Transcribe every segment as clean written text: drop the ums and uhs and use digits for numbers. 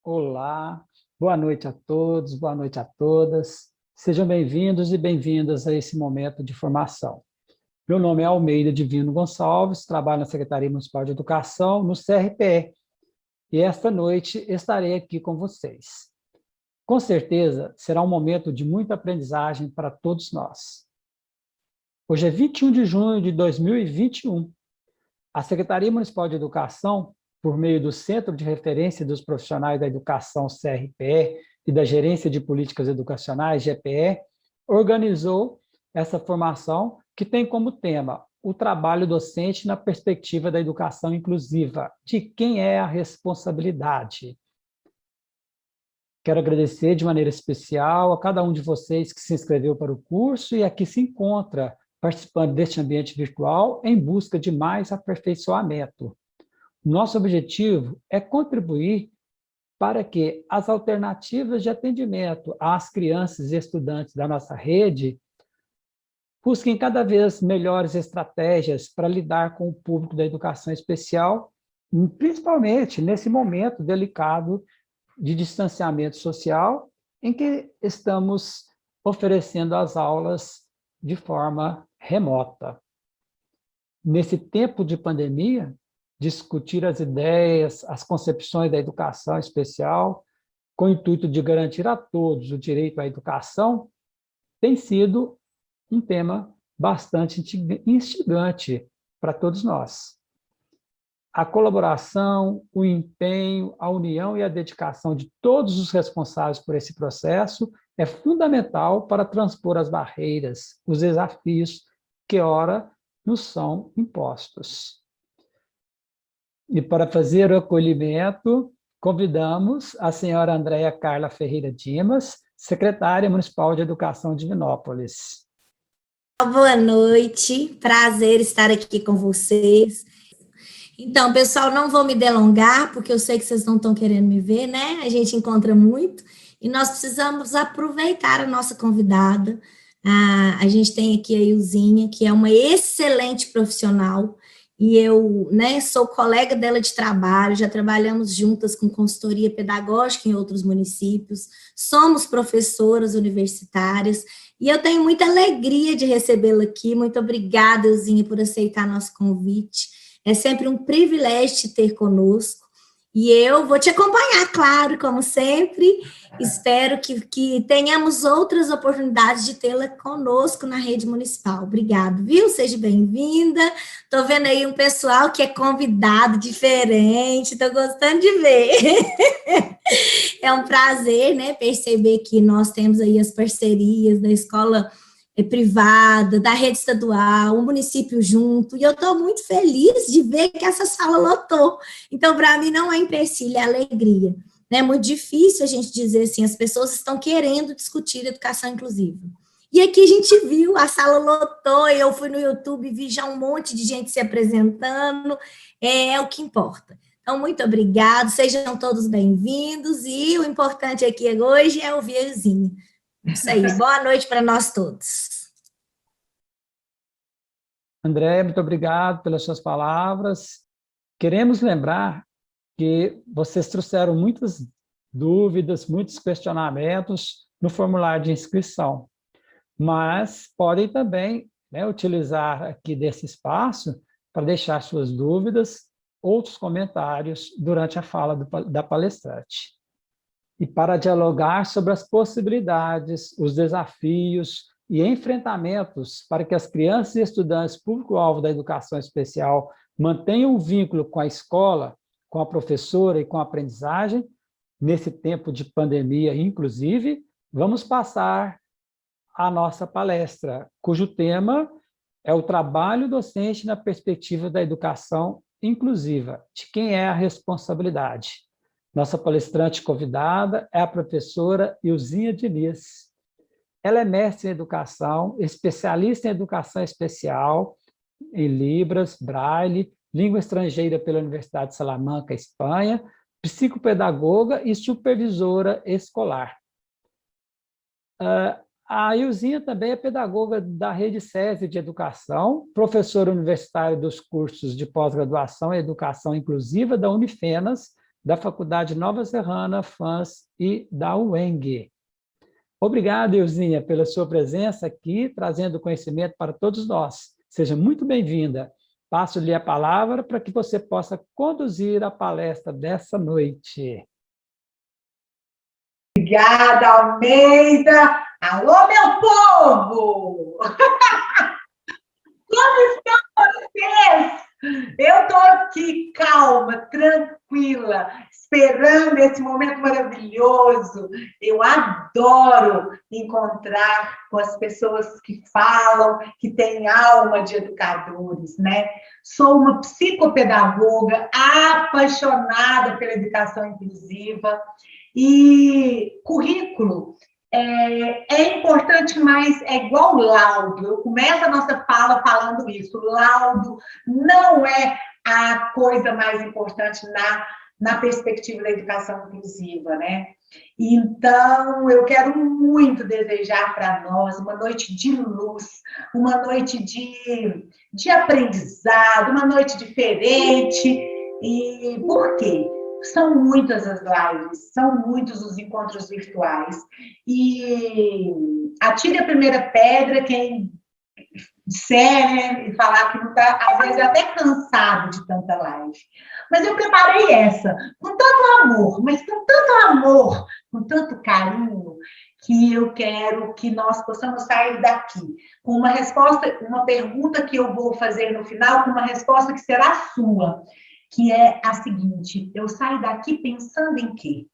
Olá, boa noite a todos, boa noite a todas. Sejam bem-vindos e bem-vindas a esse momento de formação. Meu nome é Almeida Divino Gonçalves, trabalho na Secretaria Municipal de Educação, no CRPE, e esta noite estarei aqui com vocês. Com certeza, será um momento de muita aprendizagem para todos nós. Hoje é 21 de junho de 2021. A Secretaria Municipal de Educação, por meio do Centro de Referência dos Profissionais da Educação, CRPE, e da Gerência de Políticas Educacionais, GPE, organizou essa formação que tem como tema o trabalho docente na perspectiva da educação inclusiva, de quem é a responsabilidade. Quero agradecer de maneira especial a cada um de vocês que se inscreveu para o curso e aqui se encontra participando deste ambiente virtual em busca de mais aperfeiçoamento. Nosso objetivo é contribuir para que as alternativas de atendimento às crianças e estudantes da nossa rede busquem cada vez melhores estratégias para lidar com o público da educação especial, principalmente nesse momento delicado de distanciamento social, em que estamos oferecendo as aulas de forma remota. Nesse tempo de pandemia, discutir as ideias, as concepções da educação especial, com o intuito de garantir a todos o direito à educação, tem sido um tema bastante instigante para todos nós. A colaboração, o empenho, a união e a dedicação de todos os responsáveis por esse processo é fundamental para transpor as barreiras, os desafios que, ora, nos são impostos. E para fazer o acolhimento, convidamos a senhora Andréia Carla Ferreira Dimas, secretária municipal de Educação de Divinópolis. Boa noite, prazer estar aqui com vocês. Então, pessoal, não vou me delongar, porque eu sei que vocês não estão querendo me ver, né? A gente encontra muito, e nós precisamos aproveitar a nossa convidada. A gente tem aqui a Ilzinha, que é uma excelente profissional, e eu, né, sou colega dela de trabalho, já trabalhamos juntas com consultoria pedagógica em outros municípios, somos professoras universitárias, e eu tenho muita alegria de recebê-la aqui. Muito obrigada, Ilzinha, por aceitar nosso convite. É sempre um privilégio te ter conosco. E eu vou te acompanhar, claro, como sempre. Espero que tenhamos outras oportunidades de tê-la conosco na rede municipal. Obrigado, viu? Seja bem-vinda. Estou vendo aí um pessoal que é convidado, diferente. Estou gostando de ver. É um prazer, né, perceber que nós temos aí as parcerias da escola privada, da rede estadual, o município junto, e eu estou muito feliz de ver que essa sala lotou. Então, para mim, não é empecilho, é alegria. É muito difícil a gente dizer assim, as pessoas estão querendo discutir educação inclusiva. E aqui a gente viu, a sala lotou, eu fui no YouTube e vi já um monte de gente se apresentando, é o que importa. Então, muito obrigado, sejam todos bem-vindos, e o importante aqui hoje é ouvir a Ilzinha. Isso aí, boa noite para nós todos. André, muito obrigado pelas suas palavras. Queremos lembrar que vocês trouxeram muitas dúvidas, muitos questionamentos no formulário de inscrição, mas podem também, né, utilizar aqui desse espaço para deixar suas dúvidas, outros comentários durante a fala da palestrante. E para dialogar sobre as possibilidades, os desafios e enfrentamentos para que as crianças e estudantes público-alvo da educação especial mantenham o vínculo com a escola, com a professora e com a aprendizagem, nesse tempo de pandemia, inclusive, vamos passar a nossa palestra, cujo tema é o trabalho docente na perspectiva da educação inclusiva, de quem é a responsabilidade. Nossa palestrante convidada é a professora Ilzinha Diniz. Ela é mestre em educação, especialista em educação especial, em Libras, Braille, língua estrangeira pela Universidade de Salamanca, Espanha, psicopedagoga e supervisora escolar. A Ilzinha também é pedagoga da Rede SESI de Educação, professora universitária dos cursos de pós-graduação em Educação Inclusiva da Unifenas, da Faculdade Nova Serrana, FANS e da UENG. Obrigado, Ilzinha, pela sua presença aqui, trazendo conhecimento para todos nós. Seja muito bem-vinda. Passo-lhe a palavra para que você possa conduzir a palestra dessa noite. Obrigada, Almeida. Alô, meu povo! Como estão vocês? Eu estou aqui calma, tranquila, esperando esse momento maravilhoso. Eu adoro encontrar com as pessoas que falam, que têm alma de educadores, né? Sou uma psicopedagoga apaixonada pela educação inclusiva e currículo é importante, mas é igual laudo. Eu começo a nossa fala falando isso. Laudo não é a coisa mais importante na perspectiva da educação inclusiva, né? Então, eu quero muito desejar para nós uma noite de luz, uma noite de aprendizado, uma noite diferente. E por quê? São muitas as lives, são muitos os encontros virtuais. E atire a primeira pedra quem disser, né, e falar que não está, às vezes, até cansado de tanta live. Mas eu preparei essa com tanto amor, mas com tanto amor, com tanto carinho, que eu quero que nós possamos sair daqui com uma resposta, uma pergunta que eu vou fazer no final, com uma resposta que será sua, que é a seguinte: eu saio daqui pensando em quê?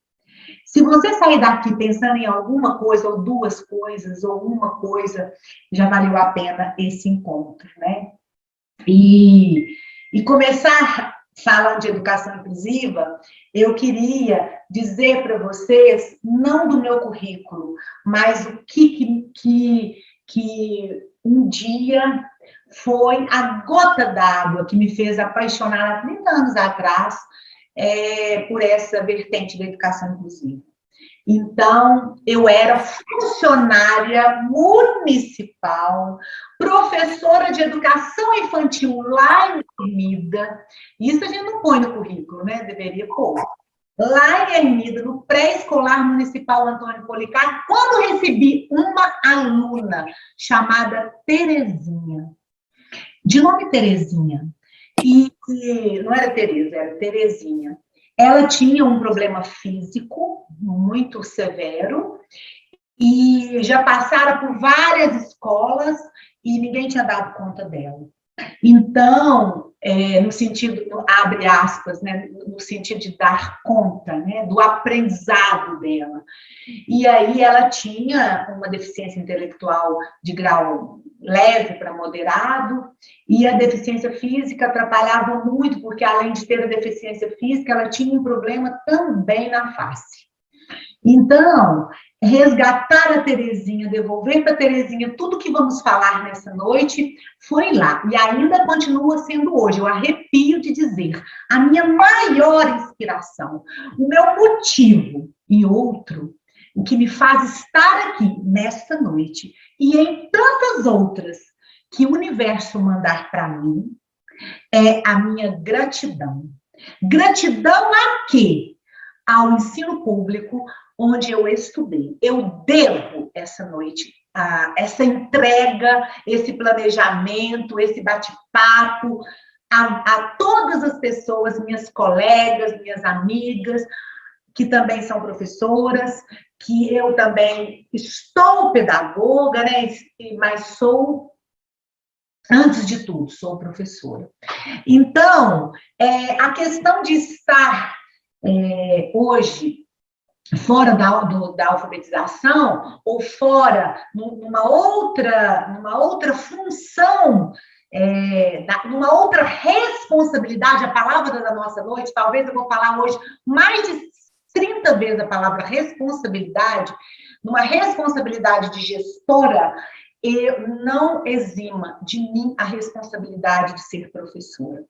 Se você sair daqui pensando em alguma coisa, ou duas coisas, ou uma coisa, já valeu a pena esse encontro, né? E começar falando de educação inclusiva, eu queria dizer para vocês, não do meu currículo, mas o que um dia foi a gota d'água que me fez apaixonar há 30 anos atrás por essa vertente da educação inclusiva. Então, eu era funcionária municipal, professora de educação infantil lá em Ermida. Isso a gente não põe no currículo, né? Deveria pôr. Lá em Ermida, no pré-escolar municipal Antônio Policarpo, quando recebi uma aluna chamada Terezinha, de nome Terezinha, e não era Tereza, era Terezinha. Ela tinha um problema físico muito severo e já passara por várias escolas e ninguém tinha dado conta dela. Então, no sentido, abre aspas, né, no sentido de dar conta, né, do aprendizado dela. E aí ela tinha uma deficiência intelectual de grau leve para moderado, e a deficiência física atrapalhava muito, porque além de ter a deficiência física, ela tinha um problema também na face. Então, resgatar a Terezinha, devolver para a Terezinha tudo que vamos falar nessa noite, foi lá. E ainda continua sendo hoje. Eu arrepio de dizer, a minha maior inspiração, o meu motivo e outro, o que me faz estar aqui nesta noite e em tantas outras que o universo mandar para mim, é a minha gratidão. Gratidão a quê? Ao ensino público, onde eu estudei. Eu devo essa noite, essa entrega, esse planejamento, esse bate-papo a todas as pessoas, minhas colegas, minhas amigas, que também são professoras, que eu também estou pedagoga, né? Mas sou, antes de tudo, sou professora. Então, a questão de estar hoje fora da alfabetização ou fora numa outra função, numa outra responsabilidade, a palavra da nossa noite, talvez eu vou falar hoje mais de 30 vezes a palavra responsabilidade, numa responsabilidade de gestora, não exima de mim a responsabilidade de ser professora.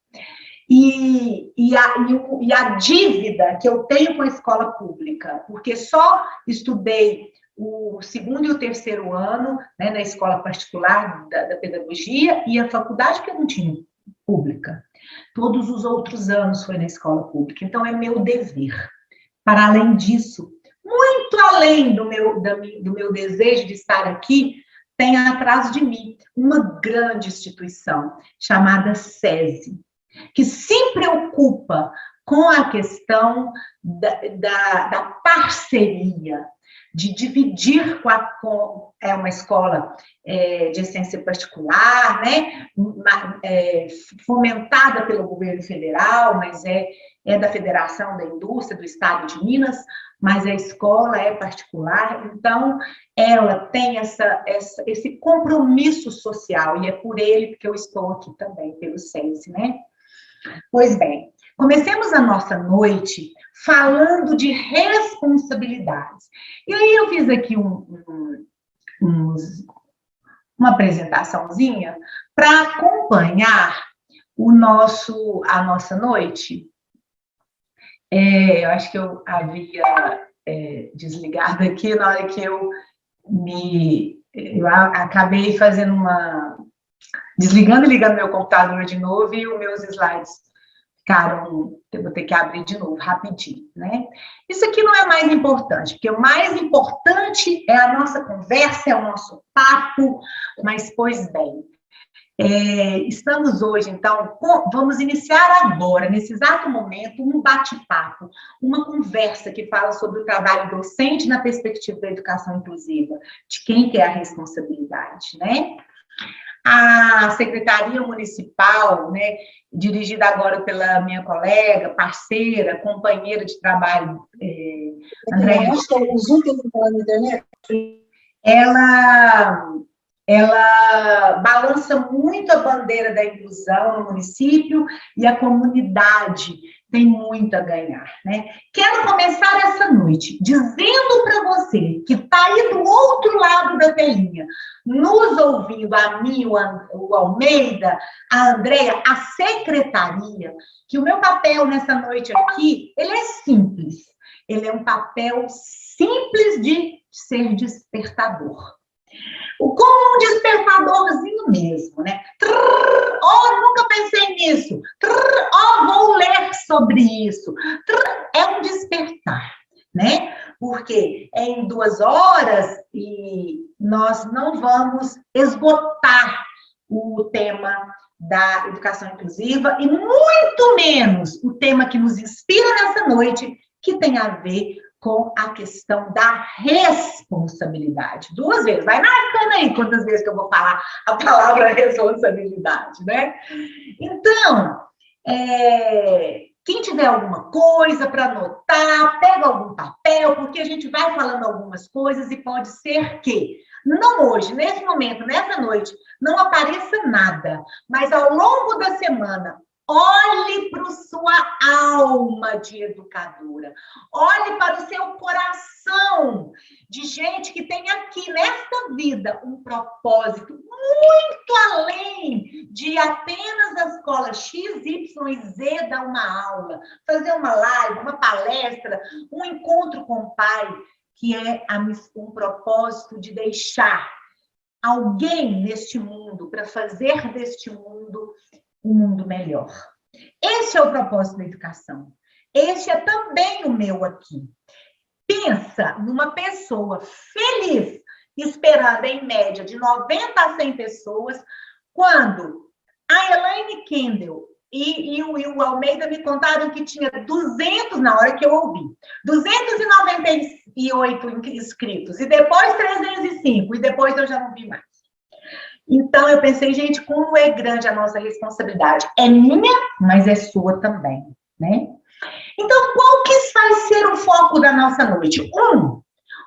E a dívida que eu tenho com a escola pública, porque só estudei o 2º e o 3º ano, né, na escola particular da pedagogia, e a faculdade que eu não tinha pública. Todos os outros anos foi na escola pública, então é meu dever. Para além disso, muito além do meu desejo de estar aqui, tem atrás de mim uma grande instituição chamada SESI, que se preocupa com a questão da parceria, de dividir é uma escola de essência particular, né? Fomentada pelo governo federal, mas é da Federação da Indústria do Estado de Minas, mas a escola é particular, então ela tem esse compromisso social, e é por ele que eu estou aqui também, pelo SESI, né? Pois bem, comecemos a nossa noite falando de responsabilidades. E aí eu fiz aqui uma apresentaçãozinha para acompanhar a nossa noite. Eu acho que eu havia desligado aqui na hora que eu acabei fazendo desligando e ligando meu computador de novo, e os meus slides ficaram, eu vou ter que abrir de novo, rapidinho, né? Isso aqui não é mais importante, porque o mais importante é a nossa conversa, é o nosso papo, mas, pois bem, estamos hoje, então, vamos iniciar agora, nesse exato momento, um bate-papo, uma conversa que fala sobre o trabalho docente na perspectiva da educação inclusiva, de quem que é a responsabilidade, né? A Secretaria Municipal, né, dirigida agora pela minha colega, parceira, companheira de trabalho, Andréia, ela balança muito a bandeira da inclusão no município, e a comunidade tem muito a ganhar, né? Quero começar essa noite dizendo para você que está aí do outro lado da telinha, nos ouvindo, a mim, o Almeida, a Andréia, a secretaria, que o meu papel nessa noite aqui, ele é simples. Ele é um papel simples de ser despertador. Como um despertadorzinho mesmo, né? Nunca pensei nisso. Vou ler sobre isso. É um despertar, né? Porque é em 2 horas e nós não vamos esgotar o tema da educação inclusiva, e muito menos o tema que nos inspira nessa noite, que tem a ver com a questão da responsabilidade. 2 vezes. Vai marcando aí quantas vezes que eu vou falar a palavra responsabilidade, né? Então, quem tiver alguma coisa para anotar, pega algum papel, porque a gente vai falando algumas coisas e pode ser que, não hoje, nesse momento, nessa noite, não apareça nada, mas ao longo da semana, olhe para a sua alma de educadora. Olhe para o seu coração de gente que tem aqui, nesta vida, um propósito muito além de apenas a escola X, Y e Z dar uma aula, fazer uma live, uma palestra, um encontro com o pai, que é um propósito de deixar alguém neste mundo, para fazer deste mundo um mundo melhor. Esse é o propósito da educação. Esse é também o meu aqui. Pensa numa pessoa feliz, esperando em média de 90 a 100 pessoas, quando a Elaine Kendall e o Almeida me contaram que tinha 200, na hora que eu ouvi, 298 inscritos, e depois 305, e depois eu já não vi mais. Então, eu pensei, gente, como é grande a nossa responsabilidade. É minha, mas é sua também, né? Então, qual que vai ser o foco da nossa noite?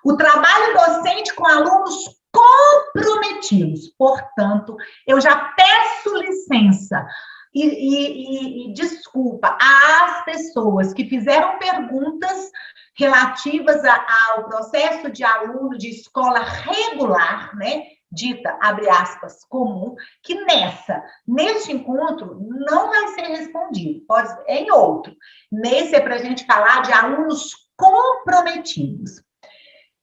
O trabalho docente com alunos comprometidos. Portanto, eu já peço licença e desculpa às pessoas que fizeram perguntas relativas ao processo de aluno de escola regular, né? Dita, abre aspas, comum, que neste encontro não vai ser respondido, pode ser em outro. Nesse é para a gente falar de alunos comprometidos.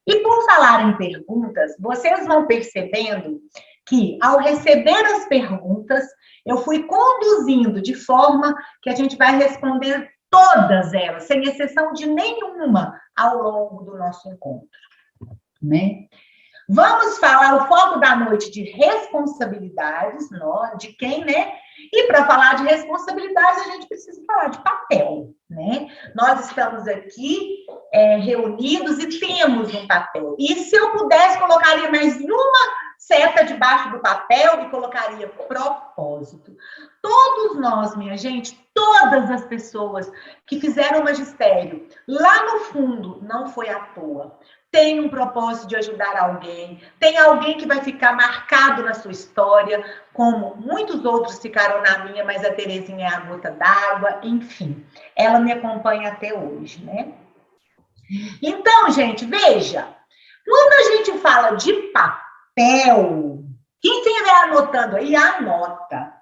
E por falar em perguntas, vocês vão percebendo que, ao receber as perguntas, eu fui conduzindo de forma que a gente vai responder todas elas, sem exceção de nenhuma, ao longo do nosso encontro, né? Vamos falar o foco da noite de responsabilidades, de quem, né? E para falar de responsabilidades, a gente precisa falar de papel, né? Nós estamos aqui reunidos e temos um papel. E se eu pudesse, colocaria mais uma seta debaixo do papel e colocaria propósito. Todos nós, minha gente, todas as pessoas que fizeram magistério, lá no fundo, não foi à toa. Tem um propósito de ajudar alguém, tem alguém que vai ficar marcado na sua história, como muitos outros ficaram na minha, mas a Terezinha é a gota d'água, enfim, ela me acompanha até hoje, né? Então, gente, veja, quando a gente fala de papel, quem estiver anotando aí, anota.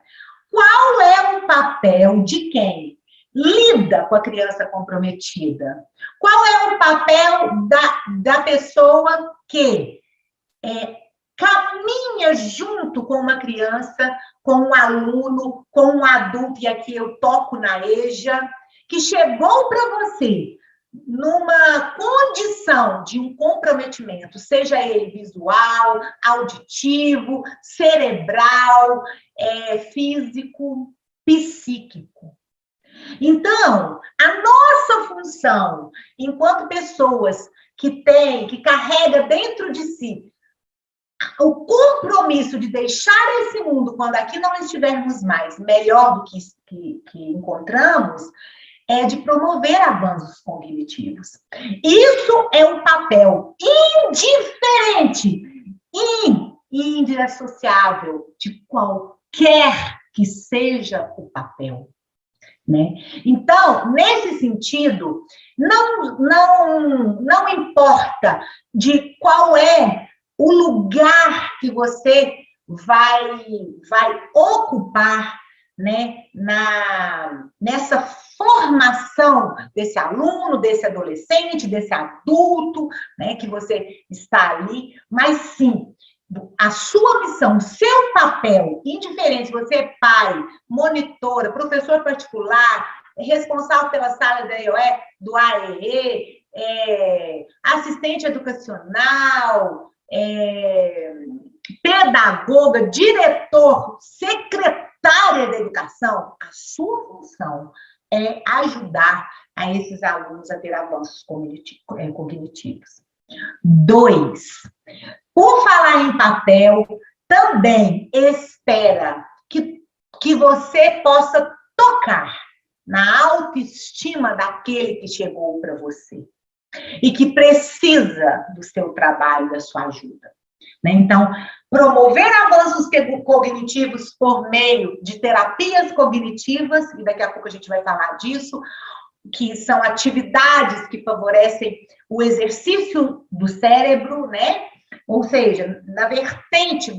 Qual é o papel de quem lida com a criança comprometida? Qual é o papel da pessoa que caminha junto com uma criança, com um aluno, com um adulto, e aqui eu toco na EJA, que chegou para você numa condição de um comprometimento, seja ele visual, auditivo, cerebral, físico, psíquico. Então, a nossa função, enquanto pessoas que carrega dentro de si o compromisso de deixar esse mundo, quando aqui não estivermos mais, melhor do que encontramos, é de promover avanços cognitivos. Isso é um papel indiferente e indissociável de qualquer que seja o papel, né? Então, nesse sentido, não importa de qual é o lugar que você vai ocupar, né, nessa formação desse aluno, desse adolescente, desse adulto, né, que você está ali, mas sim, a sua missão, o seu papel, indiferente se você é pai, monitora, professor particular, responsável pela sala do AEE, assistente educacional, pedagoga, diretor, secretária da educação, a sua função é ajudar a esses alunos a ter avanços cognitivos. 2, por falar em papel, também espera que você possa tocar na autoestima daquele que chegou para você e que precisa do seu trabalho, da sua ajuda. Então, promover avanços cognitivos por meio de terapias cognitivas, e daqui a pouco a gente vai falar disso, que são atividades que favorecem o exercício do cérebro, né? Ou seja, na vertente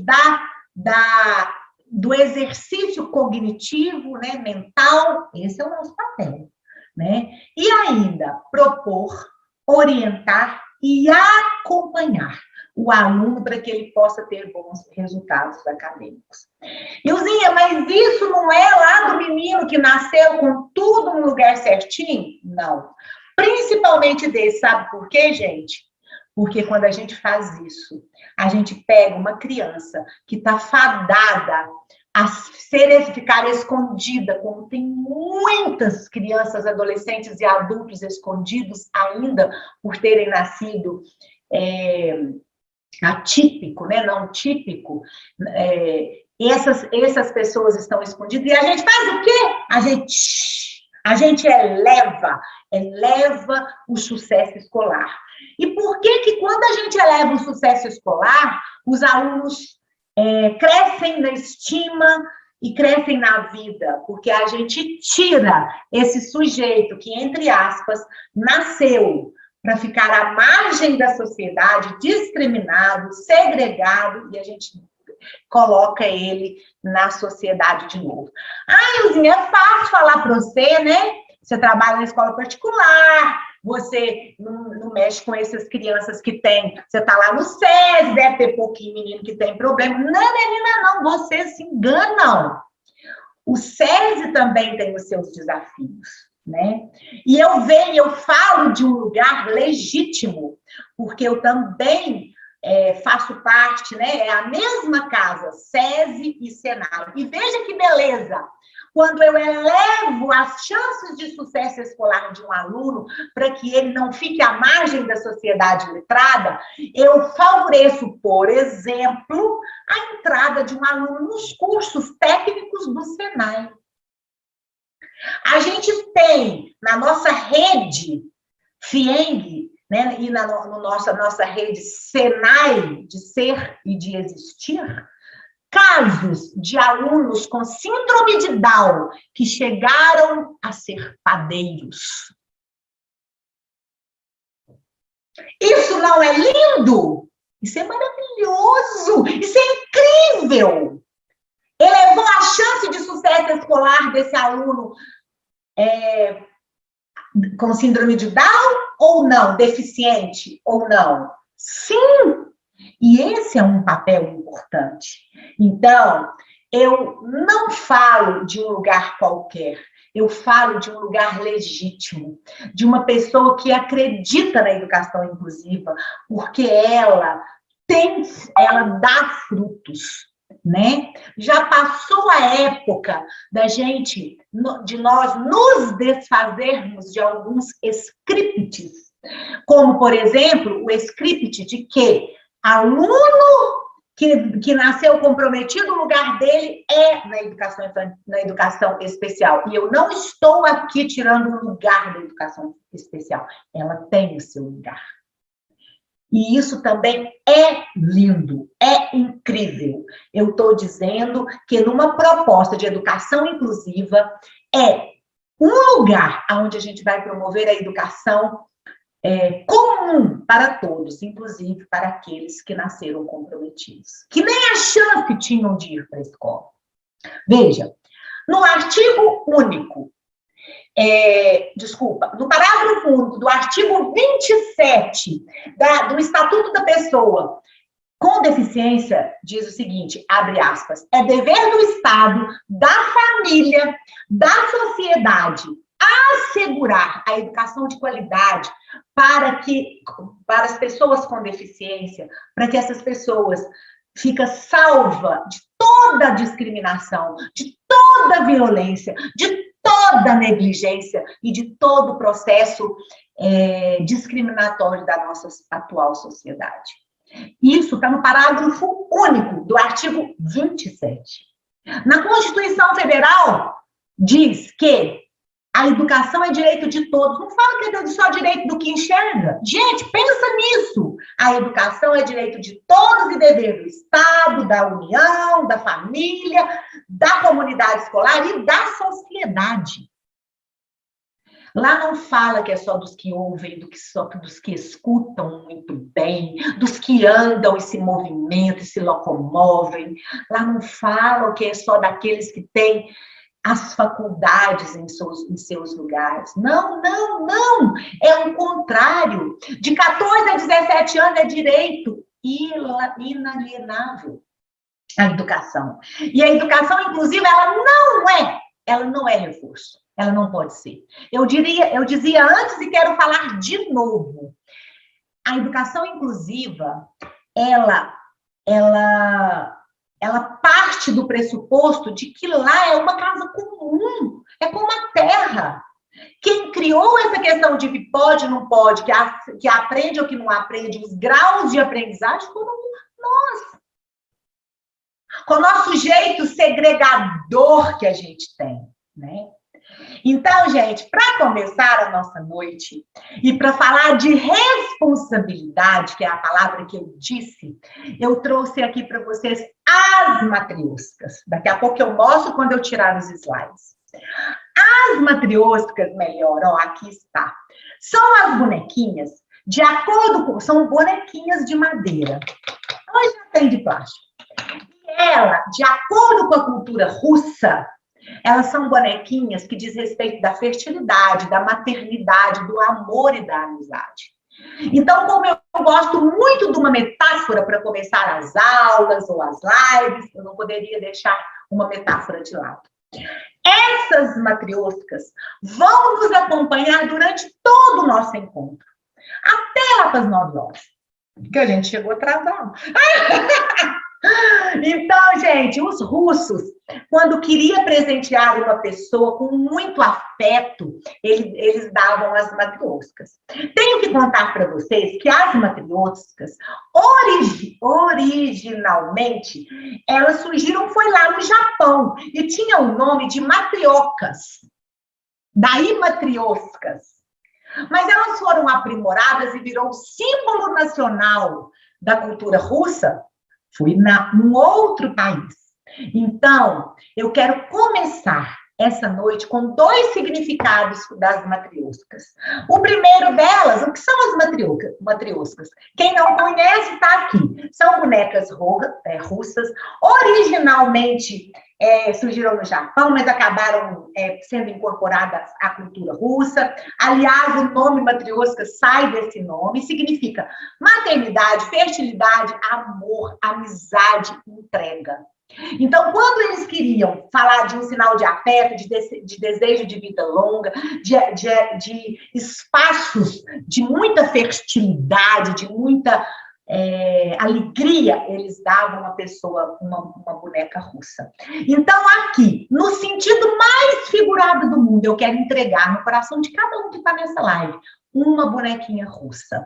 do exercício cognitivo, né, mental, esse é o nosso papel, né? E ainda propor, orientar e acompanhar o aluno para que ele possa ter bons resultados acadêmicos. Ilzinha, mas isso não é lá do menino que nasceu com tudo no lugar certinho? Não. Principalmente desse, sabe por quê, gente? Porque quando a gente faz isso, a gente pega uma criança que está fadada a ficar escondida, como tem muitas crianças, adolescentes e adultos escondidos ainda por terem nascido atípico, né, não típico, essas pessoas estão escondidas, e a gente faz o quê? A gente eleva o sucesso escolar. E por que quando a gente eleva o sucesso escolar, os alunos crescem na estima e crescem na vida? Porque a gente tira esse sujeito que, entre aspas, nasceu para ficar à margem da sociedade, discriminado, segregado, e a gente coloca ele na sociedade de novo. Ilzinha, é fácil falar para você, né? Você trabalha na escola particular, você não mexe com essas crianças que tem. Você está lá no SESI, deve ter pouquinho menino que tem problema. Não, menina, não, vocês se enganam. O SESI também tem os seus desafios, né? E eu falo de um lugar legítimo, porque eu também faço parte, né? É a mesma casa, SESI e Senai. E veja que beleza! Quando eu elevo as chances de sucesso escolar de um aluno para que ele não fique à margem da sociedade letrada, eu favoreço, por exemplo, a entrada de um aluno nos cursos técnicos do Senai. A gente tem na nossa rede FIENG, né, e na nossa rede Senai, de ser e de existir, casos de alunos com síndrome de Down que chegaram a ser padeiros. Isso não é lindo? Isso é maravilhoso! Isso é incrível! Elevou a chance de sucesso escolar desse aluno com síndrome de Down ou não? Deficiente ou não? Sim! E esse é um papel importante. Então, eu não falo de um lugar qualquer, eu falo de um lugar legítimo, de uma pessoa que acredita na educação inclusiva, porque ela dá frutos, né? Já passou a época de nós nos desfazermos de alguns scripts, como, por exemplo, o script de que aluno que nasceu comprometido, o lugar dele é na educação especial. E eu não estou aqui tirando o lugar da educação especial. Ela tem o seu lugar. E isso também é lindo, é incrível. Eu estou dizendo que numa proposta de educação inclusiva é um lugar onde a gente vai promover a educação comum para todos, inclusive para aqueles que nasceram comprometidos, que nem a chance tinham de ir para a escola. Veja, no artigo único, no parágrafo único do artigo 27 do Estatuto da Pessoa com Deficiência, diz o seguinte, abre aspas, é dever do Estado, da família, da sociedade, assegurar a educação de qualidade para as pessoas com deficiência, para que essas pessoas fiquem salvas de toda a discriminação, de toda a violência, de toda a negligência e de todo o processo discriminatório da nossa atual sociedade. Isso está no parágrafo único do artigo 27. Na Constituição Federal, diz que a educação é direito de todos. Não fala que é só direito do que enxerga. Gente, pensa nisso. A educação é direito de todos e dever do Estado, da União, da família, da comunidade escolar e da sociedade. Lá não fala que é só dos que ouvem, só dos que escutam muito bem, dos que andam e se movimentam e se locomovem. Lá não fala que é só daqueles que têm as faculdades em seus lugares. Não, não, não. É o contrário. De 14 a 17 anos é direito inalienável a educação. E a educação inclusiva, ela não é reforço. Ela não pode ser. Eu dizia antes e quero falar de novo. A educação inclusiva, ela parte do pressuposto de que lá é uma casa comum, é como a terra. Quem criou essa questão de que pode, não pode, que aprende ou que não aprende, os graus de aprendizagem, foram nós. Com o nosso jeito segregador que a gente tem, né? Então, gente, para começar a nossa noite e para falar de responsabilidade, que é a palavra que eu disse, eu trouxe aqui para vocês as matrioscas. Daqui a pouco eu mostro quando eu tirar os slides. As matrioscas, melhor, aqui está. São as bonequinhas são bonequinhas de madeira. Hoje já tem de plástico. E ela, de acordo com a cultura russa, Elas são bonequinhas que diz respeito da fertilidade, da maternidade, do amor e da amizade. Então, como eu gosto muito de uma metáfora para começar as aulas ou as lives, eu não poderia deixar uma metáfora de lado. Essas matrioscas vão nos acompanhar durante todo o nosso encontro, até lá para as 9 horas, que a gente chegou atrasado. Então, gente, os russos, quando queria presentear uma pessoa com muito afeto, eles davam as matrioscas. Tenho que contar para vocês que as matrioscas, originalmente, elas surgiram, foi lá no Japão, e tinha o nome de matriocas. Daí matrioscas. Mas elas foram aprimoradas e virou símbolo nacional da cultura russa. Fui num outro país. Então, eu quero começar essa noite com 2 significados das matrioscas. O primeiro delas, o que são as matrioscas? Quem não conhece, está aqui. São bonecas russas, originalmente surgiram no Japão, mas acabaram sendo incorporadas à cultura russa. Aliás, o nome matriosca sai desse nome, significa maternidade, fertilidade, amor, amizade, entrega. Então, quando eles queriam falar de um sinal de afeto, de desejo de vida longa, de espaços de muita fertilidade, de muita alegria, eles davam à pessoa uma boneca russa. Então, aqui, no sentido mais figurado do mundo, eu quero entregar no coração de cada um que está nessa live uma bonequinha russa,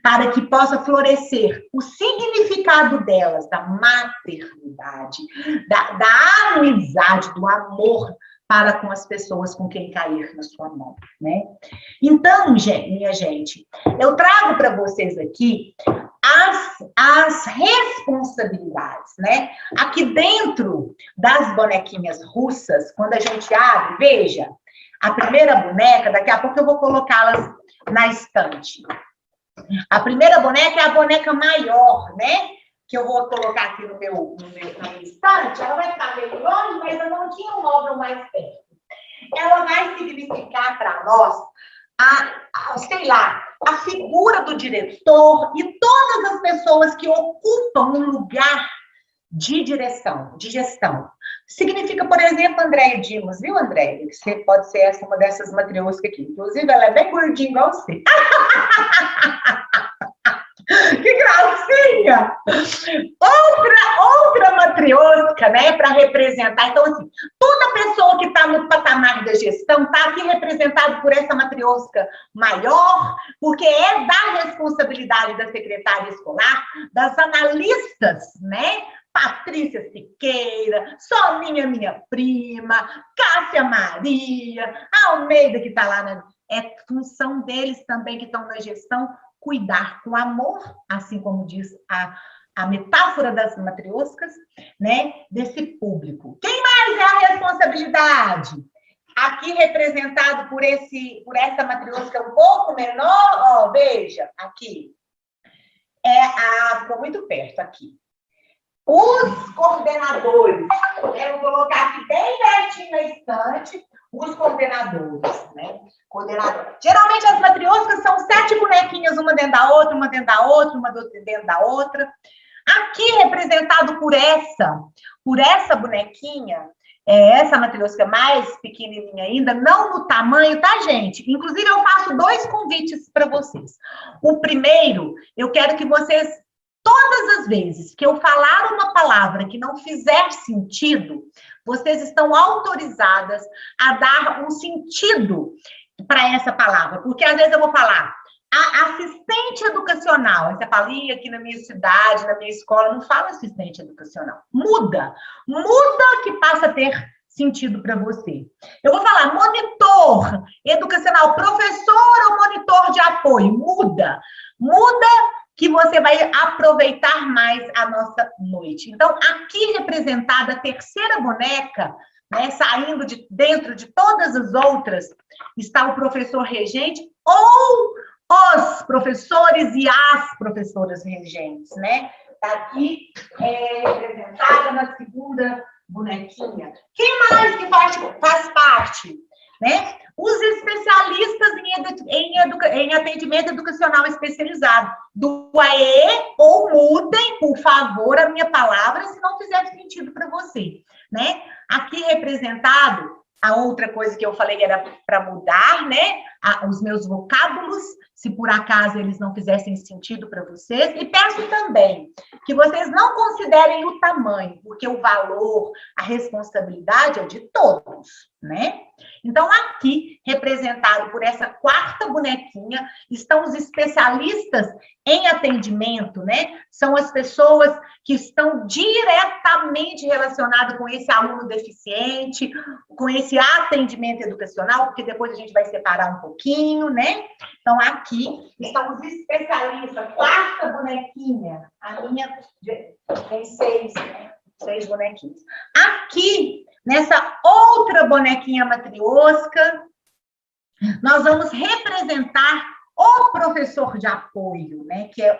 para que possa florescer o significado delas, da maternidade, da amizade, do amor para com as pessoas com quem cair na sua mão, né? Então, minha gente, eu trago para vocês aqui as responsabilidades, né? Aqui dentro das bonequinhas russas, quando a gente abre, veja, a primeira boneca, daqui a pouco eu vou colocá-las na estante. A primeira boneca é a boneca maior, né? Que eu vou colocar aqui na minha estante. Ela vai ficar meio longe, mas eu não tinha um móvel mais perto. Ela vai significar para nós sei lá, a figura do diretor e todas as pessoas que ocupam um lugar de direção, de gestão. Significa, por exemplo, Andréia Dimas, viu, Andréia? Que você pode ser uma dessas matrioscas aqui. Inclusive, ela é bem gordinha igual você. Que gracinha! Outra matriosca, né, para representar. Então, assim, toda pessoa que está no patamar da gestão está aqui representado por essa matriosca maior, porque é da responsabilidade da secretária escolar, das analistas, né? Patrícia Siqueira, Soninha, minha prima, Cássia Maria, Almeida, que está lá, é função deles também que estão na gestão, cuidar com amor, assim como diz a metáfora das matrioscas, né, desse público. Quem mais é a responsabilidade? Aqui representado por essa matriosca um pouco menor, ó, veja, aqui. Ficou muito perto aqui. Os coordenadores, eu vou colocar aqui bem pertinho na estante, os coordenadores, né? Coordenador. Geralmente as matrioscas são 7 bonequinhas, uma dentro da outra, uma dentro da outra, uma dentro da outra. Aqui representado por essa bonequinha, essa matriosca mais pequenininha ainda, não no tamanho, tá, gente? Inclusive, eu faço 2 convites para vocês. O primeiro, eu quero que vocês, todas as vezes que eu falar uma palavra que não fizer sentido, vocês estão autorizadas a dar um sentido para essa palavra. Porque às vezes eu vou falar assistente educacional. Aí você fala, aqui na minha cidade, na minha escola, não fala assistente educacional. Muda que passa a ter sentido para você. Eu vou falar monitor educacional, professor ou monitor de apoio. Muda que você vai aproveitar mais a nossa noite. Então, aqui representada a terceira boneca, né, saindo de dentro de todas as outras, está o professor regente ou os professores e as professoras regentes, né? Está aqui representada na segunda bonequinha. Quem mais que faz parte? Né? Os especialistas em atendimento educacional especializado. Do AE ou mudem, por favor, a minha palavra, se não fizer sentido para você. Né? Aqui representado, a outra coisa que eu falei era para mudar, né? Os meus vocábulos, se por acaso eles não fizessem sentido para vocês. E peço também que vocês não considerem o tamanho, porque o valor, a responsabilidade é de todos, né? Então, aqui, representado por essa quarta bonequinha, estão os especialistas em atendimento, né? São as pessoas que estão diretamente relacionadas com esse aluno deficiente, com esse atendimento educacional, porque depois a gente vai separar um pouquinho, né? Então, aqui estão os especialistas, quarta bonequinha, a minha tem seis bonequinhos. Aqui, nessa outra bonequinha matriosca, nós vamos representar o professor de apoio, né? Que é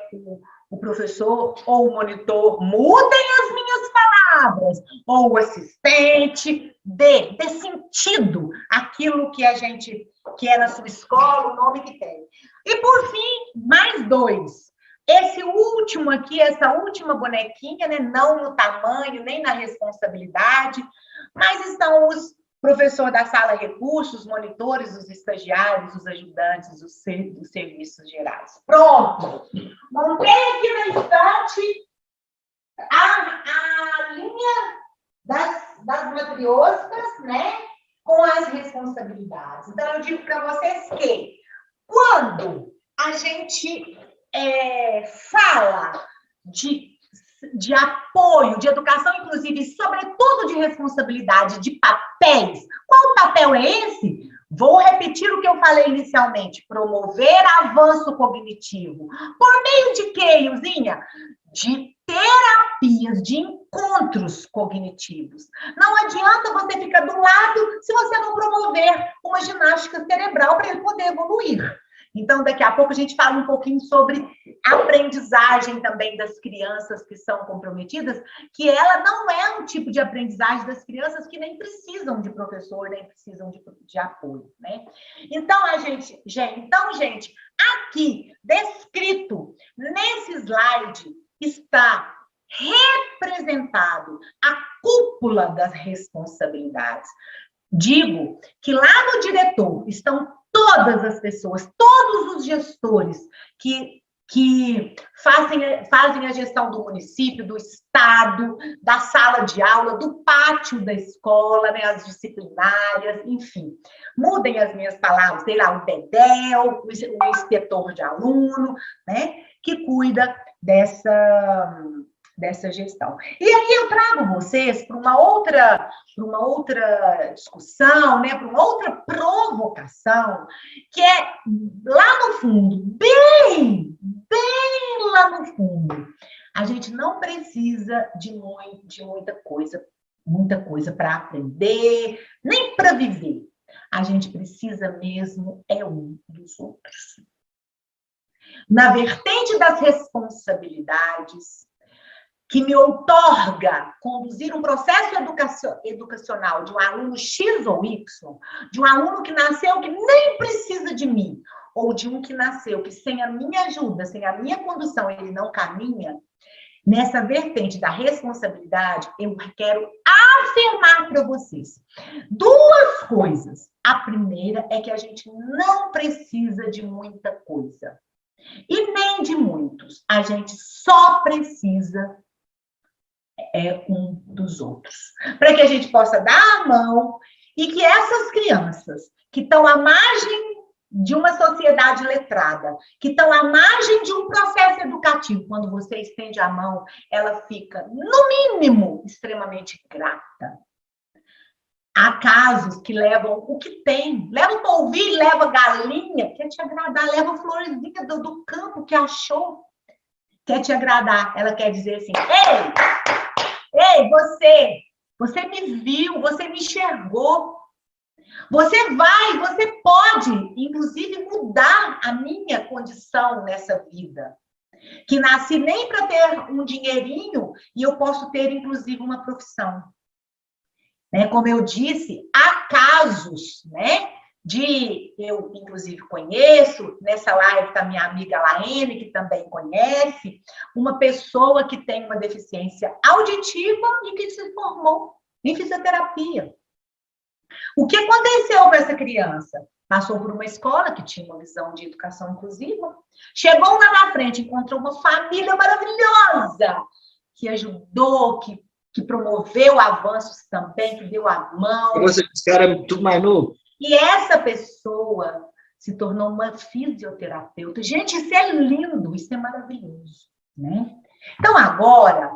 o professor ou o monitor, mudem as minhas palavras, ou o assistente, dê sentido aquilo que a gente, que é na sua escola, o nome que tem. E, por fim, mais dois. Esse último aqui, essa última bonequinha, né? Não no tamanho, nem na responsabilidade, mas estão os professores da sala recursos, os monitores, os estagiários, os ajudantes, os serviços gerais. Pronto! Montei aqui na estante a linha das matrioscas, né? Com as responsabilidades. Então, eu digo para vocês que quando a gente fala de apoio, de educação, inclusive, sobretudo de responsabilidade, de papéis. Qual papel é esse? Vou repetir o que eu falei inicialmente. Promover avanço cognitivo. Por meio de quê, Ilzinha? De terapias, de encontros cognitivos. Não adianta você ficar do lado se você não promover uma ginástica cerebral para ele poder evoluir. Então, daqui a pouco a gente fala um pouquinho sobre aprendizagem também das crianças que são comprometidas, que ela não é um tipo de aprendizagem das crianças que nem precisam de professor, nem precisam de apoio, né? Então, gente, aqui, descrito nesse slide, está representado a cúpula das responsabilidades. Digo que lá no diretor estão todas as pessoas, todos os gestores que fazem a gestão do município, do estado, da sala de aula, do pátio da escola, né, as disciplinárias, enfim. Mudem as minhas palavras, sei lá, o PEDEL, o inspetor de aluno, né, que cuida dessa gestão. E aí eu trago vocês para uma outra discussão, né, para uma outra provocação, que é lá no fundo, bem lá no fundo. A gente não precisa de muita coisa para aprender, nem para viver. A gente precisa mesmo um dos outros. Na vertente das responsabilidades, que me outorga conduzir um processo educacional de um aluno X ou Y, de um aluno que nasceu que nem precisa de mim, ou de um que nasceu que sem a minha ajuda, sem a minha condução, ele não caminha, nessa vertente da responsabilidade, eu quero afirmar para vocês duas coisas. A primeira é que a gente não precisa de muita coisa. E nem de muitos. A gente só precisa um dos outros. Para que a gente possa dar a mão e que essas crianças que estão à margem de uma sociedade letrada, que estão à margem de um processo educativo, quando você estende a mão, ela fica, no mínimo, extremamente grata. Há casos que levam o que tem, leva polvilho, leva galinha, quer te agradar, leva florzinha do campo que achou, quer te agradar. Ela quer dizer assim, ei, você me viu, você me enxergou. Você pode, inclusive, mudar a minha condição nessa vida. Que nasci nem para ter um dinheirinho e eu posso ter, inclusive, uma profissão. né? Como eu disse, há casos, né? Eu, inclusive, conheço, nessa live está minha amiga Laene, que também conhece, uma pessoa que tem uma deficiência auditiva e que se formou em fisioterapia. O que aconteceu com essa criança? Passou por uma escola que tinha uma visão de educação inclusiva, chegou lá na frente, encontrou uma família maravilhosa, que ajudou, que promoveu avanços também, que deu a mão. E você, esse cara é tudo mais novo. E essa pessoa se tornou uma fisioterapeuta. Gente, isso é lindo, isso é maravilhoso, né? Então, agora,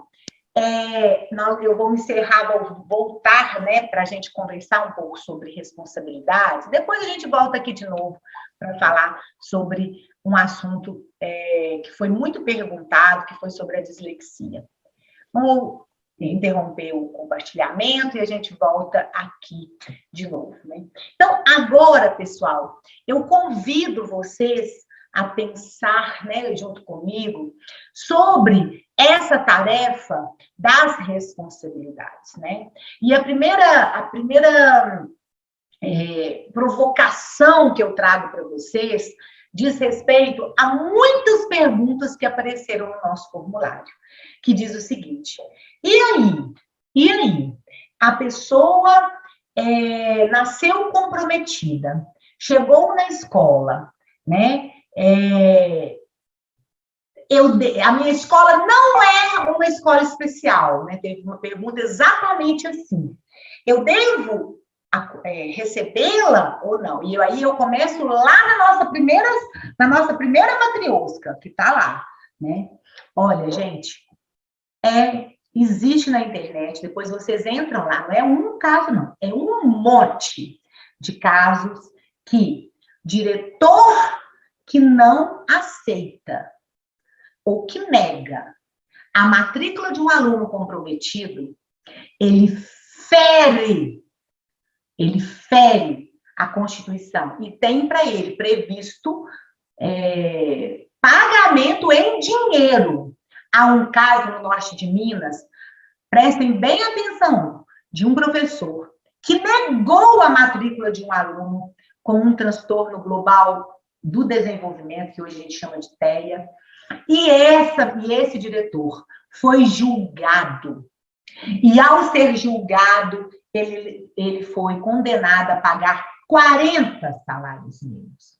eu vou encerrar, vou voltar, né, para a gente conversar um pouco sobre responsabilidades. Depois a gente volta aqui de novo para falar sobre um assunto que foi muito perguntado, que foi sobre a dislexia. Vamos interromper o compartilhamento e a gente volta aqui de novo, né? Então, agora, pessoal, eu convido vocês a pensar, né, junto comigo, sobre essa tarefa das responsabilidades, né? E a primeira provocação que eu trago para vocês diz respeito a muitas perguntas que apareceram no nosso formulário, que diz o seguinte: e aí? A pessoa nasceu comprometida, chegou na escola, né? A minha escola não é uma escola especial, né? Teve uma pergunta exatamente assim. Eu devo recebê-la ou não? E aí eu começo lá na nossa primeira matriosca, que está lá, né? Olha, gente, existe na internet, depois vocês entram lá, não é um caso, não, é um monte de casos que diretor que não aceita ou que nega a matrícula de um aluno comprometido, ele fere a Constituição e tem para ele previsto pagamento em dinheiro. Há um caso no norte de Minas, prestem bem atenção, de um professor que negou a matrícula de um aluno com um transtorno global do desenvolvimento, que hoje a gente chama de TEA, e esse diretor foi julgado. E ao ser julgado, ele foi condenado a pagar 40 salários mínimos.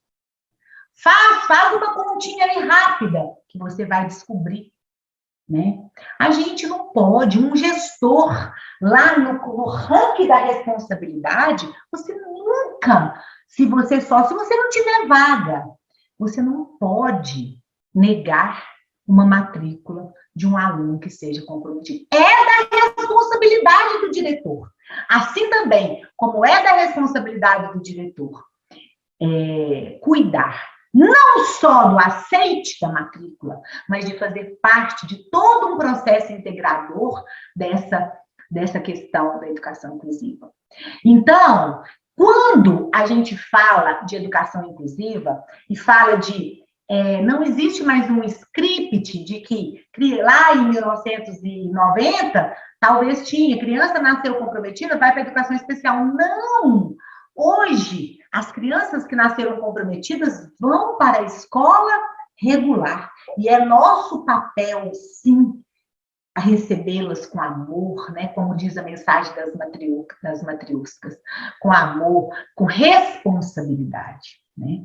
Faz uma continha aí rápida, que você vai descobrir, né? A gente não pode, um gestor lá no ranking da responsabilidade, você nunca, se você não tiver vaga, você não pode negar uma matrícula de um aluno que seja comprometido. É da responsabilidade do diretor. Assim também, como é da responsabilidade do diretor cuidar não só do aceite da matrícula, mas de fazer parte de todo um processo integrador dessa questão da educação inclusiva. Então, quando a gente fala de educação inclusiva e fala de não existe mais um script de que lá em 1990, talvez tinha, criança nasceu comprometida, vai para a educação especial. Não! Hoje, as crianças que nasceram comprometidas vão para a escola regular. E é nosso papel, sim, a recebê-las com amor, né? Como diz a mensagem das matrioscas, com amor, com responsabilidade, né?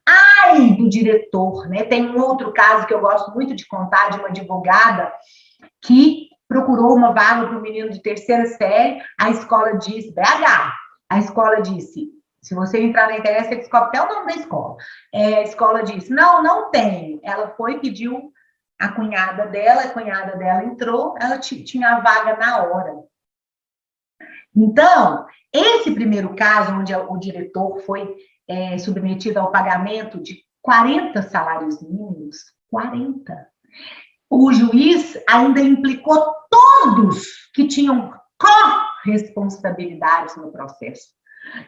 Ai do diretor, né? Tem um outro caso que eu gosto muito de contar, de uma advogada que procurou uma vaga para um menino de terceira série, a escola disse, BH, a escola disse, se você entrar na internet, você descobre até o nome da escola. A escola disse, não tem. Ela foi e pediu a cunhada dela entrou, ela tinha a vaga na hora. Então, esse primeiro caso, onde o diretor foi submetido ao pagamento de 40 salários mínimos, 40. O juiz ainda implicou todos que tinham corresponsabilidades no processo.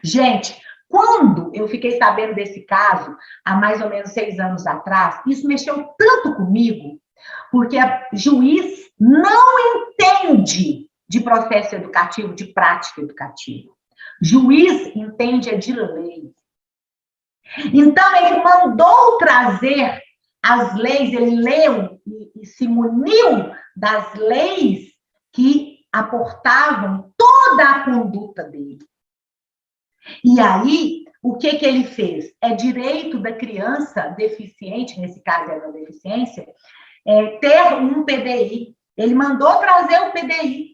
Gente, quando eu fiquei sabendo desse caso, há mais ou menos 6 anos atrás, isso mexeu tanto comigo, porque o juiz não entende de processo educativo, de prática educativa. Juiz entende de lei. Então, ele mandou trazer as leis, ele leu e se muniu das leis que aportavam toda a conduta dele. E aí, o que ele fez? É direito da criança deficiente, nesse caso era uma deficiência, ter um PDI. Ele mandou trazer o PDI.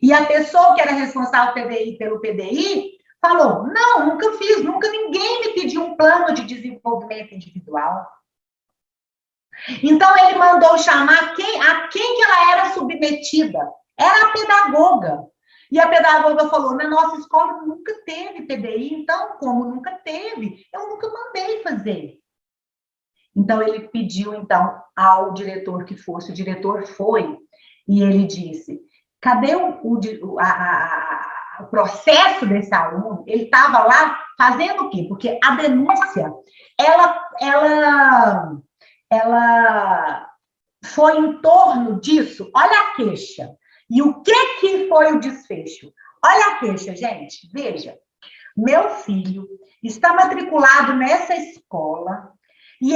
E a pessoa que era responsável pelo PDI falou, não, nunca fiz, nunca ninguém me pediu um plano de desenvolvimento individual. Então, ele mandou chamar a quem que ela era submetida. Era a pedagoga. E a pedagoga falou, na nossa escola nunca teve PDI, então, como nunca teve, eu nunca mandei fazer. Então, ele pediu, então, ao diretor que fosse, o diretor foi, e ele disse, cadê o processo desse aluno? Ele estava lá fazendo o quê? Porque a denúncia, ela foi em torno disso. Olha a queixa. E o que foi o desfecho? Olha a queixa, gente. Veja. Meu filho está matriculado nessa escola e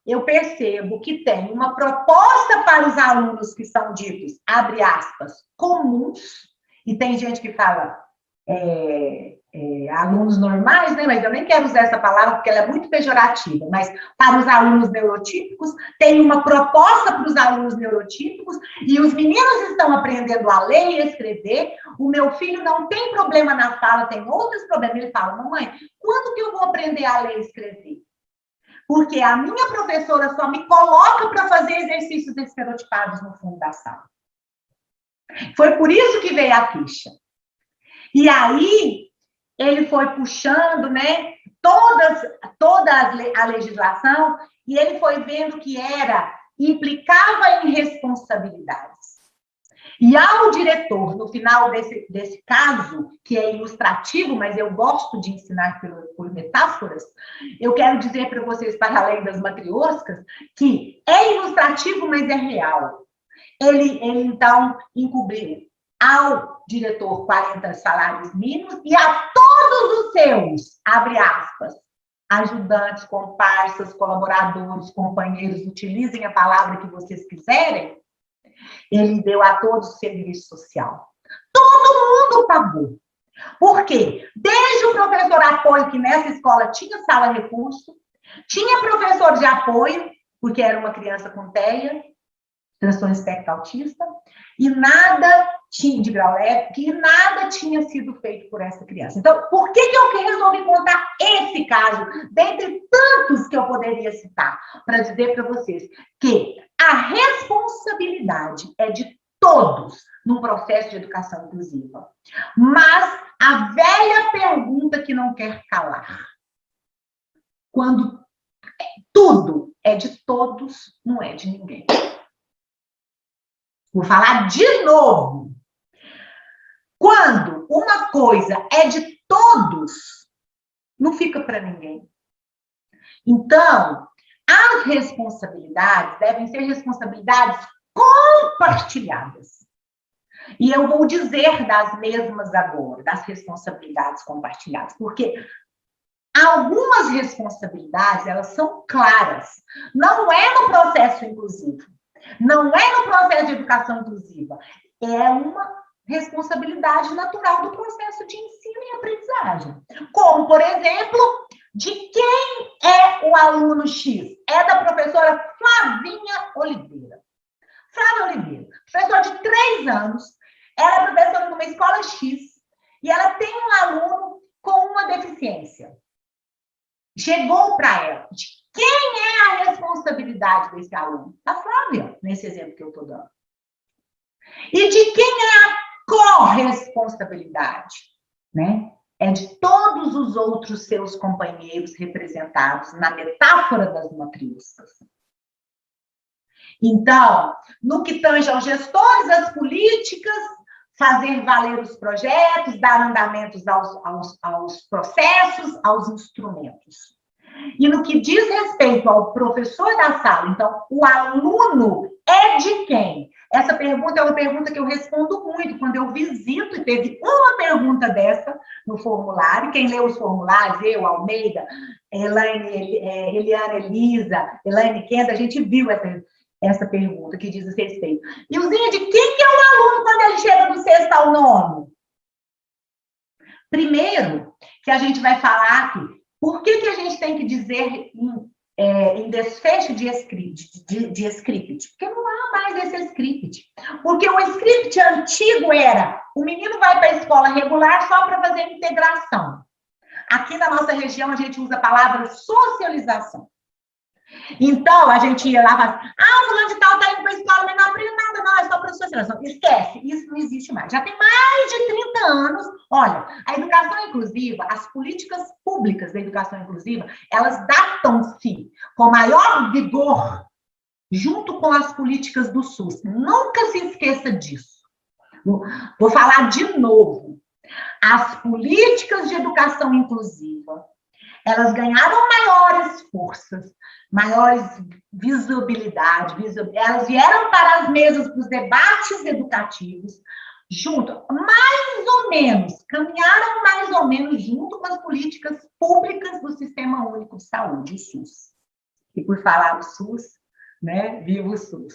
eu percebo que tem uma proposta para os alunos que são ditos, abre aspas, comuns, e tem gente que fala alunos normais, né? Mas eu nem quero usar essa palavra porque ela é muito pejorativa, mas para os alunos neurotípicos, tem uma proposta para os alunos neurotípicos, e os meninos estão aprendendo a ler e escrever, o meu filho não tem problema na fala, tem outros problemas, ele fala, mamãe, quando que eu vou aprender a ler e escrever? Porque a minha professora só me coloca para fazer exercícios estereotipados no fundo da sala. Foi por isso que veio a ficha. E aí, ele foi puxando, né, toda a legislação, e ele foi vendo que implicava em responsabilidades. E ao diretor, no final desse caso, que é ilustrativo, mas eu gosto de ensinar por metáforas, eu quero dizer para vocês, para além das matrioscas, que é ilustrativo, mas é real. Ele então, encobriu ao diretor 40 salários mínimos e a todos os seus, abre aspas, ajudantes, comparsas, colaboradores, companheiros, utilizem a palavra que vocês quiserem, ele deu a todos o serviço social. Todo mundo pagou. Por quê? Desde o professor apoio, que nessa escola tinha sala recurso, tinha professor de apoio, porque era uma criança com TEA, transtorno espectro autista, e nada tinha de grau leve, que nada tinha sido feito por essa criança. Então, por que eu resolvi contar esse caso, dentre tantos que eu poderia citar, para dizer para vocês que a responsabilidade é de todos no processo de educação inclusiva. Mas a velha pergunta que não quer calar. Quando tudo é de todos, não é de ninguém. Vou falar de novo. Quando uma coisa é de todos, não fica para ninguém. Então, as responsabilidades devem ser responsabilidades compartilhadas. E eu vou dizer das mesmas agora, das responsabilidades compartilhadas, porque algumas responsabilidades, elas são claras. Não é no processo inclusivo, não é no processo de educação inclusiva, é uma responsabilidade natural do processo de ensino e aprendizagem. Como, por exemplo, de quem é o aluno X? É da professora Flavinha Oliveira. Flávia Oliveira, professora de 3 anos, ela é professora numa escola X, e ela tem um aluno com uma deficiência. Chegou para ela. De quem é a responsabilidade desse aluno? Da Flávia, nesse exemplo que eu estou dando. E de quem é a corresponsabilidade? Né? É de todos os outros seus companheiros representados na metáfora das matrioscas. Então, no que tange aos gestores, às políticas, fazer valer os projetos, dar andamentos aos processos, aos instrumentos. E no que diz respeito ao professor da sala, então, o aluno é de quem? essa pergunta é uma pergunta que eu respondo muito quando eu visito, e teve uma pergunta dessa no formulário. Quem leu os formulários, eu, Almeida, Eliana Elisa, Elaine Kenda, a gente viu essa pergunta que diz respeito. Ilzinha, de quem que é o aluno quando ele chega do sexto ao nono? Primeiro, que a gente vai falar aqui, por que a gente tem que dizer em desfecho de script? Porque não há mais esse script. Porque o script antigo era, o menino vai para a escola regular só para fazer integração. Aqui na nossa região, a gente usa a palavra socialização. Então, a gente ia lá e falava, fulano de tal está indo para a escola, mas não aprende nada, não, é só para socialização. Esquece, isso não existe mais. Já tem mais de 30 anos. Olha, a educação inclusiva, as políticas públicas da educação inclusiva, elas datam-se com maior vigor junto com as políticas do SUS. Nunca se esqueça disso. Vou falar de novo. As políticas de educação inclusiva, elas ganharam maiores forças, maiores visibilidade, elas vieram para as mesas dos debates educativos, junto, mais ou menos, caminharam mais ou menos junto com as políticas públicas do Sistema Único de Saúde, o SUS. E por falar do SUS, né, viva o SUS.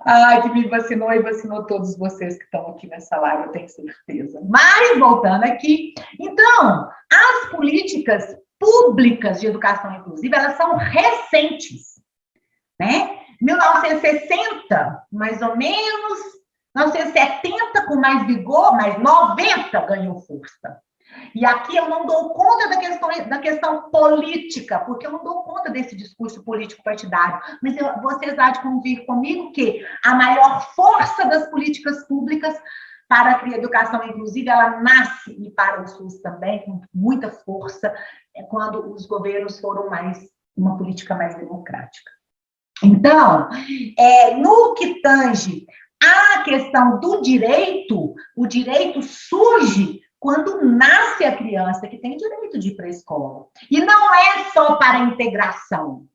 Ai, que me vacinou e vacinou todos vocês que estão aqui nessa live, eu tenho certeza. Mas, voltando aqui, então, as políticas públicas de educação inclusiva, elas são recentes, né? 1960, mais ou menos, 1970 com mais vigor, mas 90 ganhou força. E aqui eu não dou conta da questão política, porque eu não dou conta desse discurso político partidário. Mas vocês há de convir comigo que a maior força das políticas públicas para a educação inclusiva, ela nasce, e para o SUS também, com muita força, quando os governos foram uma política mais democrática. Então, no que tange à questão do direito, o direito surge quando nasce a criança que tem direito de ir para a escola. E não é só para a integração.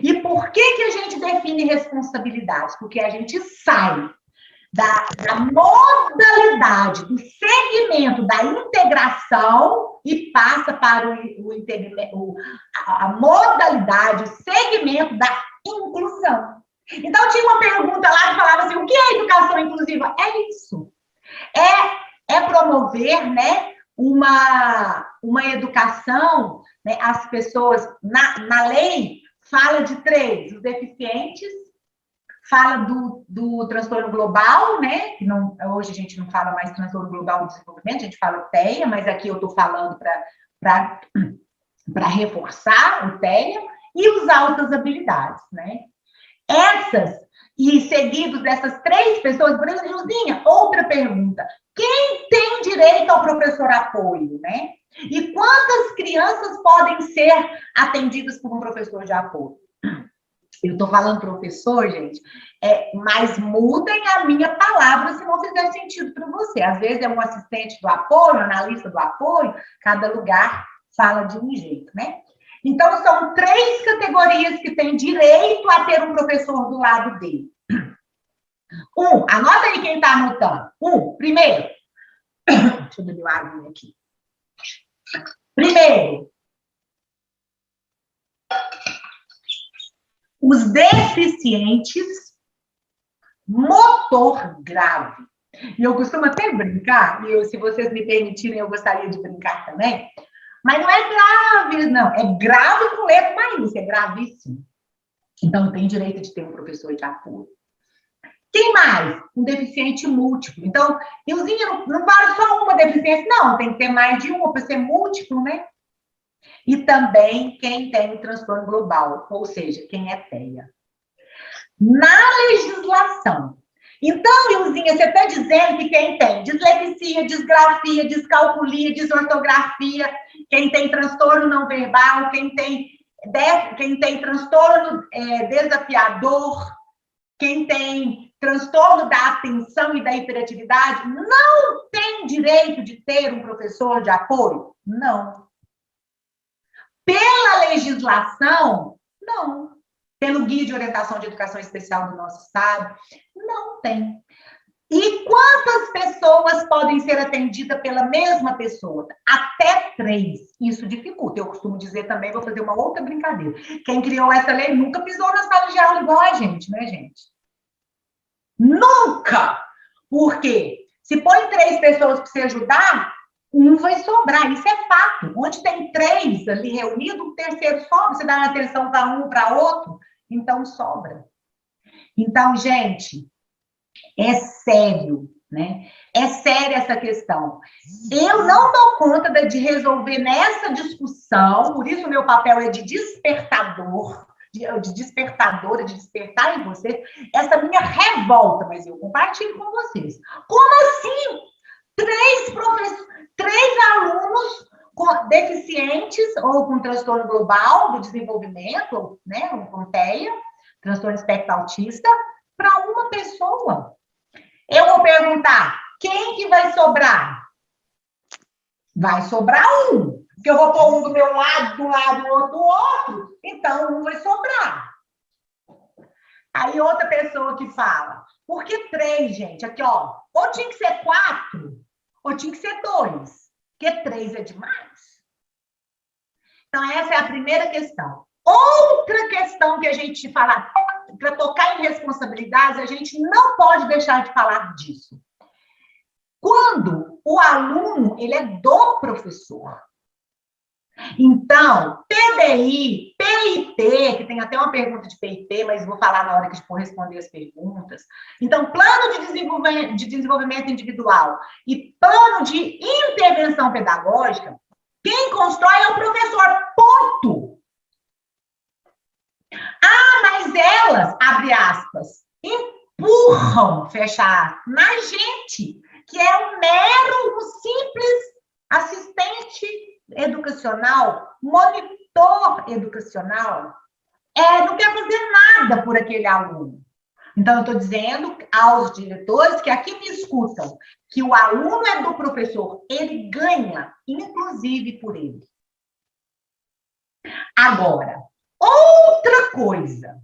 E por que a gente define responsabilidades? Porque a gente sai da modalidade, do segmento da integração e passa para a modalidade, o segmento da inclusão. Então, tinha uma pergunta lá que falava assim, o que é educação inclusiva? É isso. É promover, né, uma educação, né, as pessoas, na lei, fala de 3, os deficientes, fala do transtorno global, né, que hoje a gente não fala mais transtorno global do desenvolvimento, a gente fala TEA, mas aqui eu estou falando para reforçar o TEA, e os altas habilidades, né. E seguidos dessas 3 pessoas, por exemplo, Luzinha, outra pergunta. Quem tem direito ao professor apoio, né? E quantas crianças podem ser atendidas por um professor de apoio? Eu estou falando professor, gente, mas mudem a minha palavra se não fizer sentido para você. Às vezes é um assistente do apoio, analista do apoio, cada lugar fala de um jeito, né? Então, são 3 categorias que têm direito a ter um professor do lado dele. Anota aí quem está anotando. Primeiro. Deixa eu beber uma água aqui. Primeiro. Os deficientes motor grave. E eu costumo até brincar, e se vocês me permitirem, eu gostaria de brincar também. Mas não é grave, não. É grave com letra maiúscula, é gravíssimo. Então, tem direito de ter um professor de apoio. Quem mais? Um deficiente múltiplo. Então, Ilzinha, não vale só uma deficiência, não. Tem que ter mais de uma para ser múltiplo, né? E também quem tem transtorno global, ou seja, quem é TEA. Na legislação. Então, Ilzinha, você está dizendo que quem tem dislexia, disgrafia, descalculia, desortografia, quem tem transtorno não verbal, quem tem transtorno desafiador, quem tem transtorno da atenção e da hiperatividade, não tem direito de ter um professor de apoio? Não. Pela legislação, não. pelo Guia de Orientação de Educação Especial do nosso estado? Não tem. E quantas pessoas podem ser atendidas pela mesma pessoa? Até 3. Isso dificulta. Eu costumo dizer também, vou fazer uma outra brincadeira. Quem criou essa lei nunca pisou na sala de aula igual a gente, né, gente? Nunca! Por quê? Se põe 3 pessoas para você ajudar, um vai sobrar. Isso é fato. Onde tem 3 ali reunidos, o terceiro sobra. Você dá atenção para um, para outro, então sobra. Então, gente, é sério, né? É séria essa questão. Eu não dou conta de resolver nessa discussão, por isso o meu papel é de despertador, de despertadora, de despertar em vocês essa minha revolta, mas eu compartilho com vocês. Como assim? 3 alunos deficientes ou com transtorno global do desenvolvimento, né, com TEA, transtorno espectro autista, para uma pessoa. Eu vou perguntar, quem que vai sobrar? Vai sobrar um. Porque eu vou pôr um do meu lado, do lado, outro do outro. Então, um vai sobrar. Aí, outra pessoa que fala, por que 3, gente? Aqui, ó, ou tinha que ser 4, ou tinha que ser 2. Porque 3 é demais. Então, essa é a primeira questão. Outra questão que a gente fala, para tocar em responsabilidades, a gente não pode deixar de falar disso. Quando o aluno, ele é do professor. Então, PDI, PIT, que tem até uma pergunta de PIT, mas vou falar na hora que for responder as perguntas. Então, plano de desenvolvimento individual e plano de intervenção pedagógica, quem constrói é o professor, ponto. Ah, mas elas, abre aspas, empurram, fecha aspas, na gente, que é um simples assistente educacional, monitor educacional, não quer fazer nada por aquele aluno. Então, eu estou dizendo aos diretores que aqui me escutam, que o aluno é do professor, ele ganha, inclusive, por ele. Agora, outra coisa,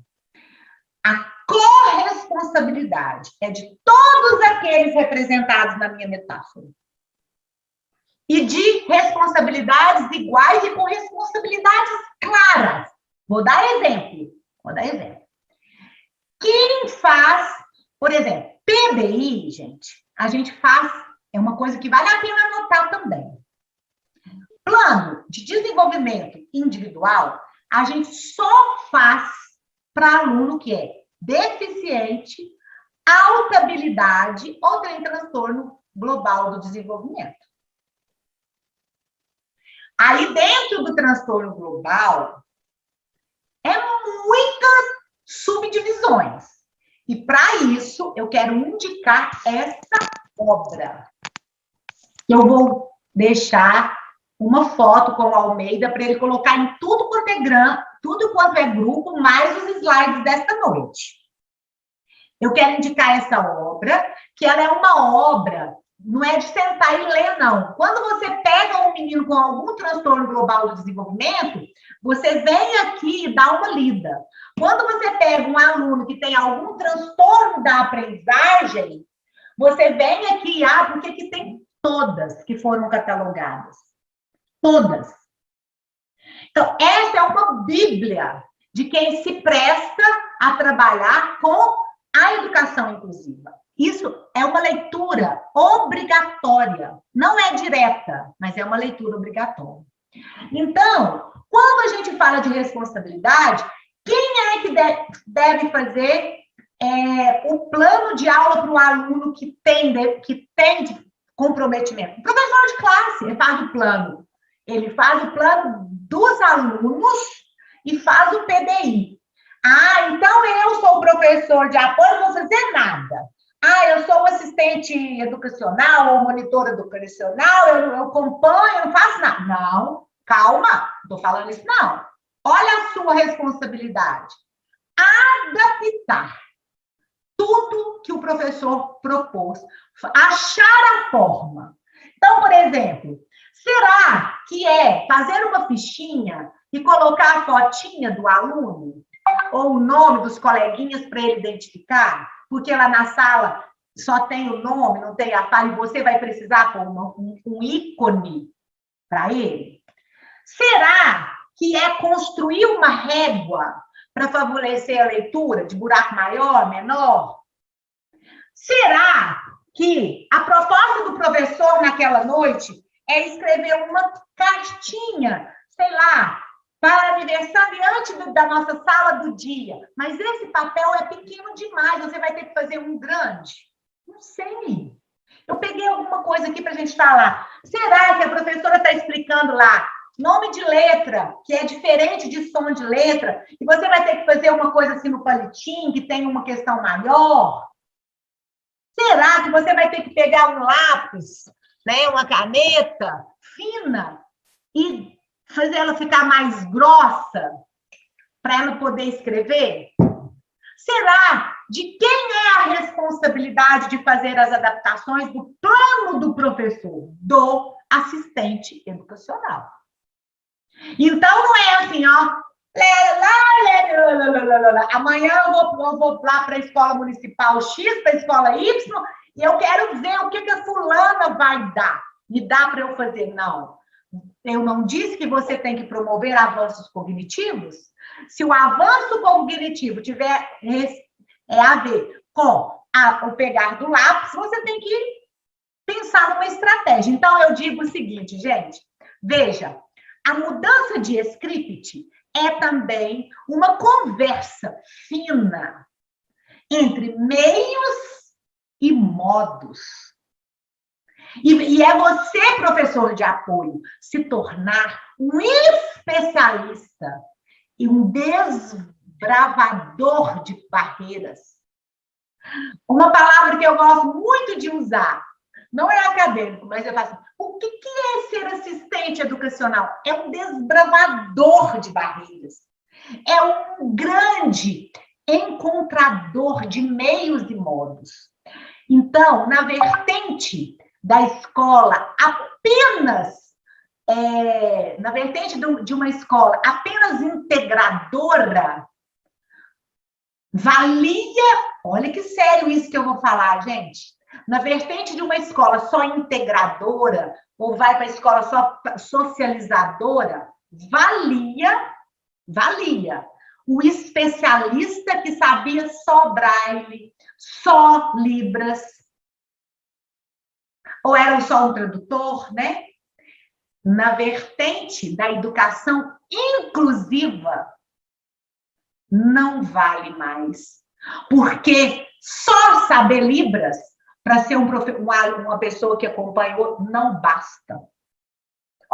a corresponsabilidade é de todos aqueles representados na minha metáfora. E de responsabilidades iguais e com responsabilidades claras. Vou dar exemplo. Quem faz, por exemplo, PDI, gente, a gente faz, é uma coisa que vale a pena anotar também. Plano de desenvolvimento individual, a gente só faz para aluno que é deficiente, alta habilidade ou tem transtorno global do desenvolvimento. Aí, dentro do transtorno global, é muitas subdivisões. E, para isso, eu quero indicar essa obra. Eu vou deixar uma foto com o Almeida para ele colocar em tudo quanto é grupo, mais os slides desta noite. Eu quero indicar essa obra, que ela é uma obra, não é de sentar e ler, não. Quando você pega um menino com algum transtorno global do desenvolvimento, você vem aqui e dá uma lida. Quando você pega um aluno que tem algum transtorno da aprendizagem, você vem aqui e abre, porque aqui tem todas que foram catalogadas. Todas. Então, essa é uma bíblia de quem se presta a trabalhar com a educação inclusiva. Isso é uma leitura obrigatória. Não é direta, mas é uma leitura obrigatória. Então, quando a gente fala de responsabilidade, quem é que deve fazer o plano de aula para o aluno que tem comprometimento? O professor de classe, ele faz o plano. Ele faz o plano dos alunos e faz o PDI. Ah, então eu sou o professor de apoio, não vou fazer nada. Ah, eu sou o assistente educacional ou monitor educacional, eu acompanho, eu não faço nada. Não, calma, não estou falando isso, não. Olha a sua responsabilidade. Adaptar tudo que o professor propôs. Achar a forma. Então, por exemplo, será que é fazer uma fichinha e colocar a fotinha do aluno? ou o nome dos coleguinhas para ele identificar? Porque lá na sala só tem o nome, não tem a fala, e você vai precisar pôr um ícone para ele? Será que é construir uma régua para favorecer a leitura de buraco maior, menor? Será que a proposta do professor naquela noite é escrever uma cartinha, sei lá, para aniversariante da nossa sala do dia? Mas esse papel é pequeno demais, você vai ter que fazer um grande? Não sei. Eu peguei alguma coisa aqui para a gente falar. Será que a professora está explicando lá nome de letra, que é diferente de som de letra, e você vai ter que fazer uma coisa assim no palitinho, que tem uma questão maior? Será que você vai ter que pegar um lápis, né, uma caneta fina e fazer ela ficar mais grossa para ela poder escrever? Será de quem é a responsabilidade de fazer as adaptações do plano do professor, do assistente educacional? Então, não é assim, ó. Amanhã eu vou lá para a escola municipal X, para a escola Y, e eu quero ver o que a fulana vai dar. Me dá para eu fazer? Não. Eu não disse que você tem que promover avanços cognitivos? Se o avanço cognitivo tiver a ver com o pegar do lápis, você tem que pensar numa estratégia. Então, eu digo o seguinte, gente, veja, a mudança de script é também uma conversa fina entre meios e modos. E é você, professor de apoio, se tornar um especialista e um desbravador de barreiras. Uma palavra que eu gosto muito de usar, não é acadêmico, mas eu faço, o que é ser assistente educacional? É um desbravador de barreiras. É um grande encontrador de meios e modos. Então, na vertente da escola, na vertente de uma escola apenas integradora, valia, olha que sério isso que eu vou falar, gente. Na vertente de uma escola só integradora, ou vai para a escola só socializadora, valia o especialista que sabia só Braille, só Libras, ou era só um tradutor, né? Na vertente da educação inclusiva, não vale mais. Porque só saber Libras para ser uma pessoa que acompanha o outro não basta.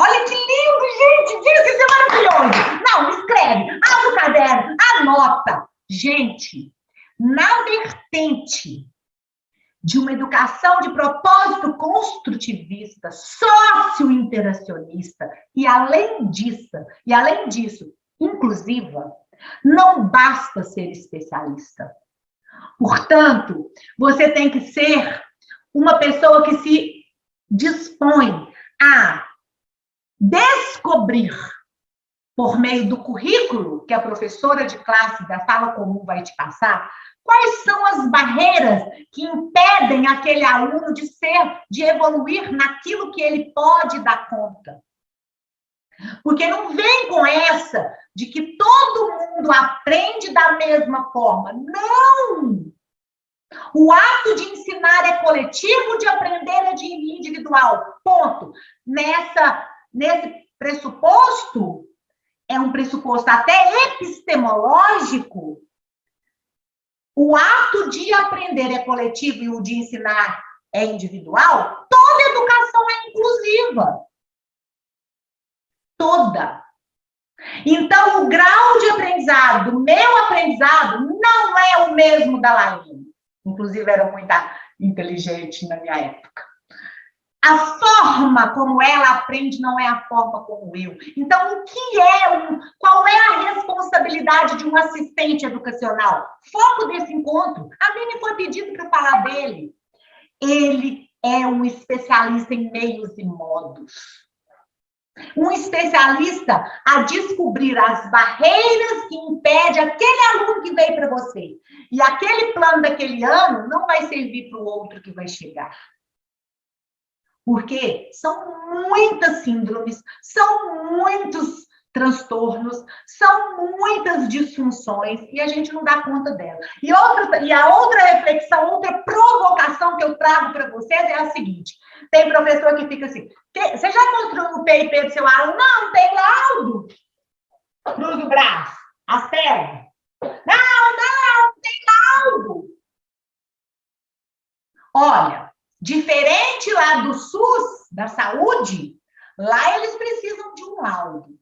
Olha que lindo, gente! Diga que isso é maravilhoso! Não, escreve, abre o caderno, anota. Gente, na vertente de uma educação de propósito construtivista, socio-interacionista e além disso, inclusiva, não basta ser especialista. Portanto, você tem que ser uma pessoa que se dispõe a descobrir, por meio do currículo que a professora de classe da sala comum vai te passar, quais são as barreiras que impedem aquele aluno de evoluir naquilo que ele pode dar conta. Porque não vem com essa de que todo mundo aprende da mesma forma. Não! O ato de ensinar é coletivo, de aprender é de individual. Ponto. Nesse pressuposto, é um pressuposto até epistemológico, o ato de aprender é coletivo e o de ensinar é individual, toda educação é inclusiva. Toda. Então, o grau de aprendizado, do meu aprendizado, não é o mesmo da Laine. Inclusive, era muito inteligente na minha época. A forma como ela aprende não é a forma como eu. Então, qual é a responsabilidade de um assistente educacional? Foco desse encontro. A mim me foi pedido para falar dele. Ele é um especialista em meios e modos. Um especialista a descobrir as barreiras que impedem aquele aluno que veio para você. E aquele plano daquele ano não vai servir para o outro que vai chegar. Porque são muitas síndromes, são muitos transtornos, são muitas disfunções e a gente não dá conta dela. E a outra reflexão, outra provocação que eu trago para vocês é a seguinte: tem professor que fica assim, você já construiu o PIP do seu aluno? Não tem laudo. Cruza o braço, as pernas. Não tem laudo. Olha, diferente lá do SUS, da saúde, lá eles precisam de um laudo.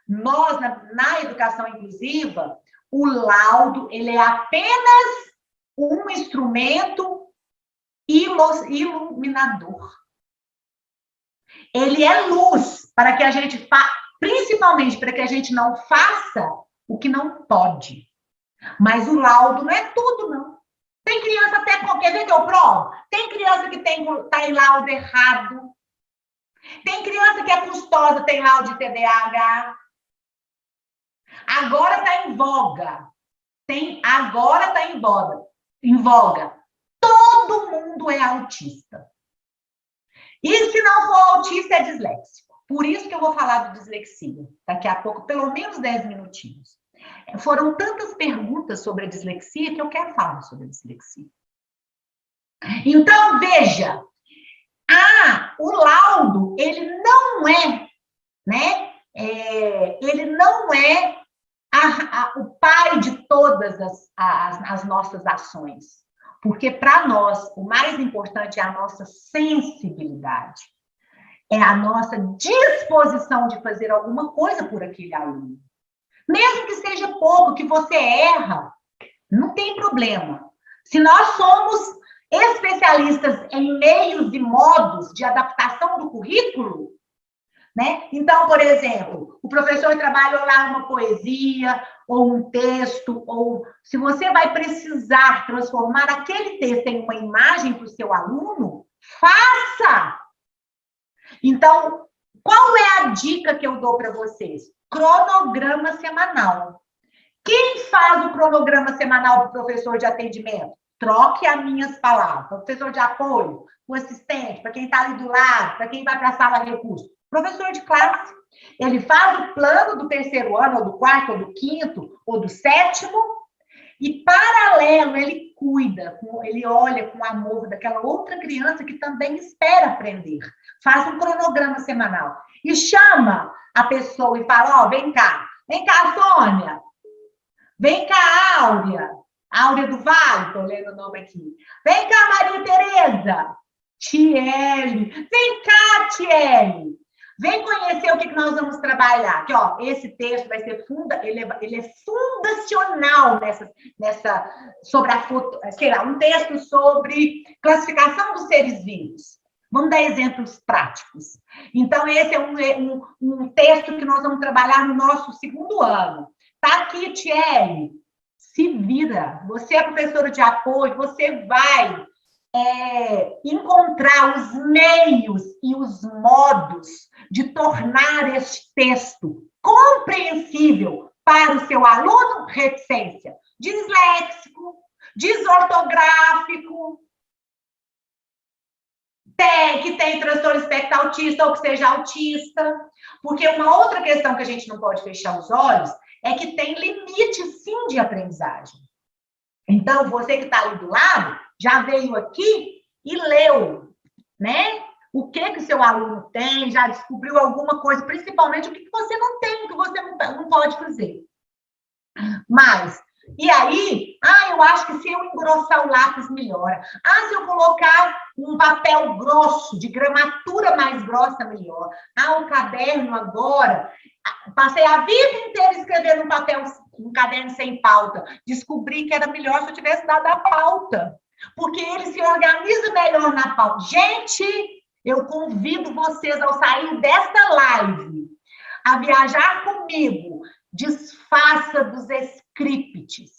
Nós, na educação inclusiva, o laudo, ele é apenas um instrumento iluminador. Ele é luz para que a gente principalmente para que a gente não faça o que não pode. Mas o laudo não é tudo, não. Tem criança até qualquer vez que eu provo. Tem criança que tá em laudo errado. Tem criança que é custosa, tem laudo de TDAH. Agora está em voga. Agora está em voga. Todo mundo é autista. E se não for autista, é disléxico. Por isso que eu vou falar de dislexia. Daqui a pouco, pelo menos 10 minutinhos. Foram tantas perguntas sobre a dislexia que eu quero falar sobre a dislexia. Então, veja. O laudo, ele não é, né? Ele não é o pai de todas as nossas ações. Porque, para nós, o mais importante é a nossa sensibilidade. É a nossa disposição de fazer alguma coisa por aquele aluno. Mesmo que seja pouco, que você erra, não tem problema. Se nós somos especialistas em meios e modos de adaptação do currículo, né? Então, por exemplo, o professor trabalhou lá uma poesia, ou um texto, ou se você vai precisar transformar aquele texto em uma imagem para o seu aluno, faça! Então, qual é a dica que eu dou para vocês? Cronograma semanal. Quem faz o cronograma semanal para o professor de atendimento? Troque as minhas palavras. Professor de apoio, o assistente, para quem está ali do lado, para quem vai para a sala de recursos. Professor de classe. Ele faz o plano do terceiro ano, ou do quarto, ou do quinto, ou do sétimo, e, paralelo, ele cuida, ele olha com amor daquela outra criança que também espera aprender. Faz um cronograma semanal. E chama a pessoa e fala, vem cá, Sônia, vem cá, Áurea do Vale, estou lendo o nome aqui. Vem cá, Maria Tereza, Tiele, vem cá, Tiele. Vem conhecer o que nós vamos trabalhar. Aqui, esse texto vai ser ele é fundacional sobre a foto, sei lá, um texto sobre classificação dos seres vivos. Vamos dar exemplos práticos. Então, esse é um texto que nós vamos trabalhar no nosso segundo ano. Tá aqui, Thierry. Se vira. Você é professora de apoio, você vai encontrar os meios e os modos de tornar este texto compreensível para o seu aluno reticência, disléxico, desortográfico, que tem transtorno espectro autista ou que seja autista. Porque uma outra questão que a gente não pode fechar os olhos é que tem limite, sim, de aprendizagem. Então, você que está ali do lado, já veio aqui e leu, né? O que o seu aluno tem, já descobriu alguma coisa, principalmente o que você não tem, o que você não pode fazer. Mas, e aí, eu acho que se eu engrossar o lápis, melhora. Se eu colocar um papel grosso, de gramatura mais grossa, melhor. O caderno agora, passei a vida inteira escrevendo um caderno sem pauta. Descobri que era melhor se eu tivesse dado a pauta. Porque ele se organiza melhor na pauta. Gente, eu convido vocês ao sair desta live a viajar comigo. Desfaça dos scripts.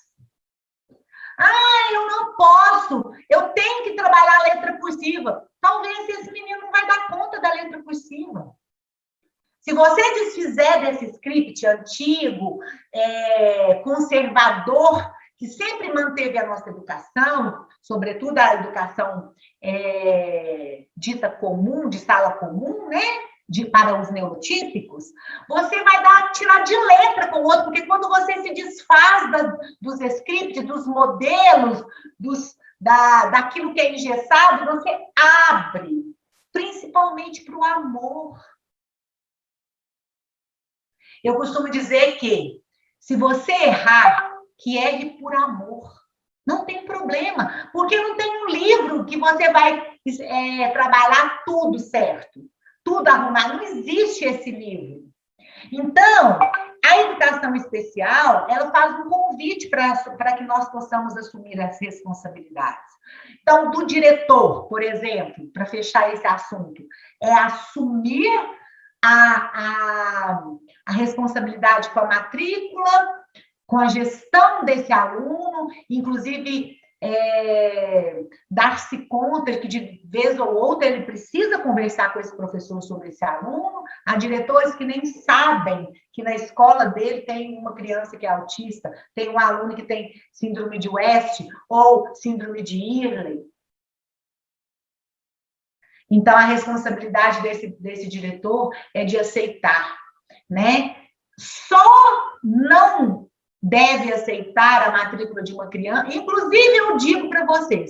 Eu não posso. Eu tenho que trabalhar a letra cursiva. Talvez esse menino não vai dar conta da letra cursiva. Se você desfizer desse script antigo, conservador, que sempre manteve a nossa educação, sobretudo a educação dita comum, de sala comum, né? Para os neurotípicos, você vai tirar de letra com o outro, porque quando você se desfaz dos scripts, dos modelos, daquilo que é engessado, você abre, principalmente para o amor. Eu costumo dizer que, se você errar, que erre por amor. Não tem problema, porque não tem um livro que você vai trabalhar tudo certo, tudo arrumar. Não existe esse livro. Então, a educação especial, ela faz um convite para que nós possamos assumir as responsabilidades. Então, do diretor, por exemplo, para fechar esse assunto, é assumir a responsabilidade com a matrícula, com a gestão desse aluno, inclusive dar-se conta que de vez ou outra ele precisa conversar com esse professor sobre esse aluno. Há diretores que nem sabem que na escola dele tem uma criança que é autista, tem um aluno que tem síndrome de West ou síndrome de Early. Então, a responsabilidade desse diretor é de aceitar, né? Só não deve aceitar a matrícula de uma criança. Inclusive, eu digo para vocês,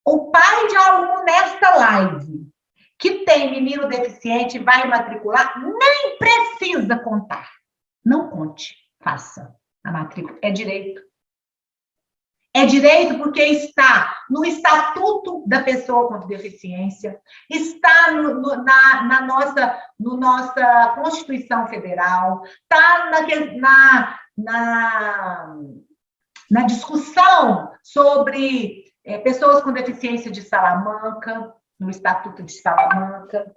o pai de aluno nesta live que tem menino deficiente e vai matricular, nem precisa contar. Não conte, faça a matrícula. É direito. É direito porque está no Estatuto da Pessoa com Deficiência, está na nossa Constituição Federal, está na discussão sobre pessoas com deficiência de Salamanca, no Estatuto de Salamanca.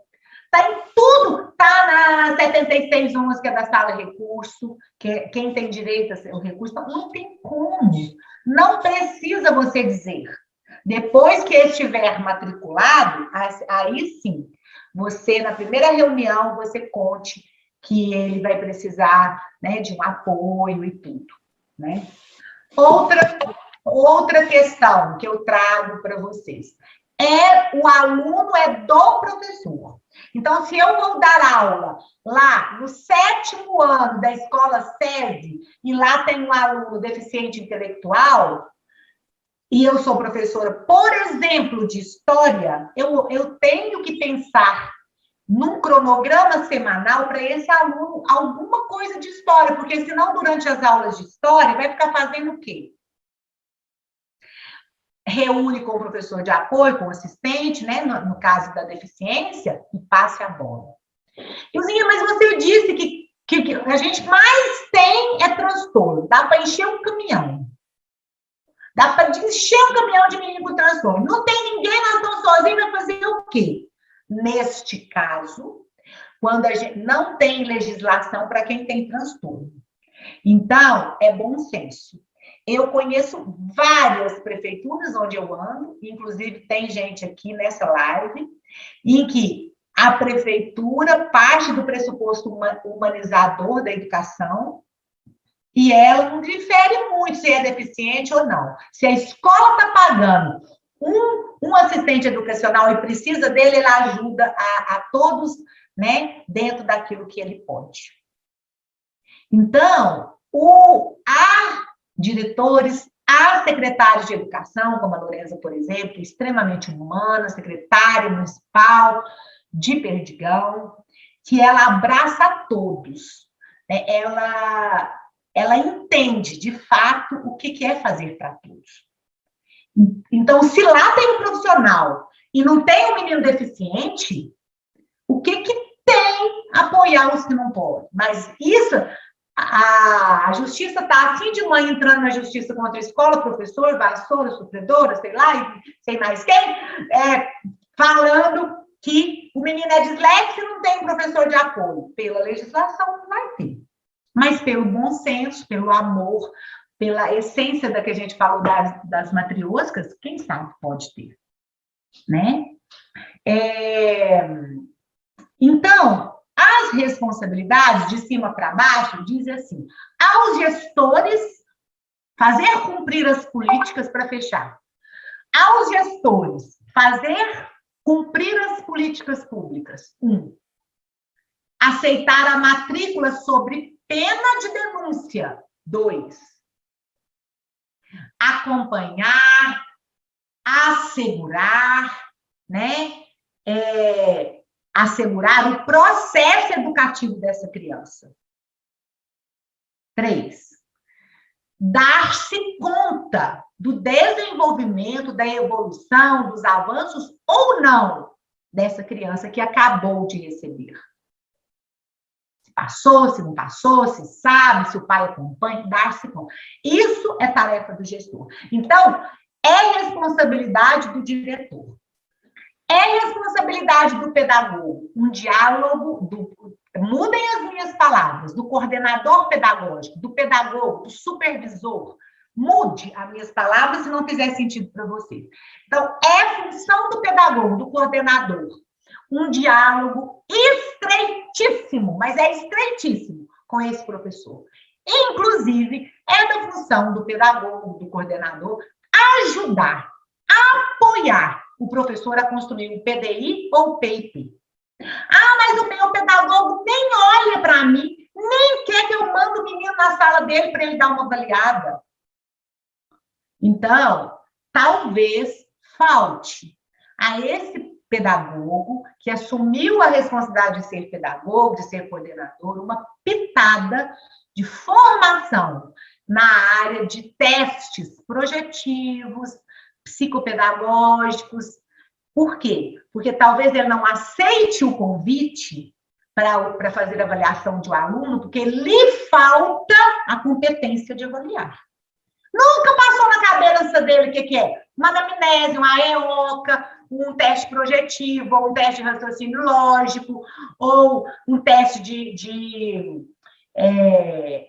Está em tudo, está na 7611, que é da sala recurso, que quem tem direito ao recurso, não tem como. Não precisa você dizer. Depois que estiver matriculado, aí sim, você, na primeira reunião, você conte que ele vai precisar, né, de um apoio e tudo, né? Outra questão que eu trago para vocês. O aluno é do professor. Então, se eu vou dar aula lá no 7º ano da escola SESI, e lá tem um aluno deficiente intelectual, e eu sou professora, por exemplo, de história, eu tenho que pensar num cronograma semanal para esse aluno alguma coisa de história, porque senão, durante as aulas de história, vai ficar fazendo o quê? Reúne com o professor de apoio, com o assistente, né, no caso da deficiência, e passe a bola. Ilzinha, mas você disse que a gente mais tem é transtorno. Dá para encher um caminhão. Dá para encher um caminhão de menino com transtorno. Não tem ninguém, nós estamos sozinhos, vai fazer o quê? Neste caso, quando a gente não tem legislação para quem tem transtorno. Então, é bom senso. Eu conheço várias prefeituras onde eu ando, inclusive tem gente aqui nessa live, em que a prefeitura parte do pressuposto humanizador da educação e ela não difere muito se é deficiente ou não. Se a escola está pagando um assistente educacional e precisa dele, ela ajuda a todos, né, dentro daquilo que ele pode. Então, há diretores, há secretários de educação, como a Lorenza, por exemplo, extremamente humana, secretária municipal de Perdigão, que ela abraça a todos. Ela entende, de fato, o que é fazer para todos. Então, se lá tem um profissional e não tem um menino deficiente, o que tem apoiar os que não podem? Mas isso... A justiça está assim de mãe entrando na justiça contra a escola, professor, vassoura, sofredora, sei lá, e sei mais quem, falando que o menino é disléxico e não tem um professor de apoio. Pela legislação não vai ter. Mas pelo bom senso, pelo amor, pela essência da que a gente falou das matrioscas, quem sabe pode ter. Né? Então, As responsabilidades, de cima para baixo, dizem assim, aos gestores fazer cumprir as políticas para fechar. Aos gestores fazer cumprir as políticas públicas. 1. Aceitar a matrícula sobre pena de denúncia. 2. Acompanhar, assegurar, né? Assegurar o processo educativo dessa criança. 3. Dar-se conta do desenvolvimento, da evolução, dos avanços ou não dessa criança que acabou de receber. Se passou, se não passou, se sabe, se o pai acompanha, dar-se conta. Isso é tarefa do gestor. Então, é responsabilidade do diretor. É responsabilidade do pedagogo. Um diálogo, mudem as minhas palavras, do coordenador pedagógico, do pedagogo, do supervisor. Mude as minhas palavras se não fizer sentido para vocês. Então, é função do pedagogo, do coordenador, um diálogo estreitíssimo, mas é estreitíssimo com esse professor. Inclusive, é da função do pedagogo, do coordenador, ajudar, apoiar o professor a construir um PDI ou um PIP. Ah, mas o meu pedagogo nem olha para mim, nem quer que eu mande o menino na sala dele para ele dar uma avaliada. Então, talvez falte a esse pedagogo que assumiu a responsabilidade de ser pedagogo, de ser coordenador, uma pitada de formação na área de testes projetivos, psicopedagógicos. Por quê? Porque talvez ele não aceite o convite para fazer avaliação de um aluno, porque lhe falta a competência de avaliar. Nunca passou na cabeça dele o que é? Uma anamnese, uma EOCA, um teste projetivo, ou um teste de raciocínio lógico, ou um teste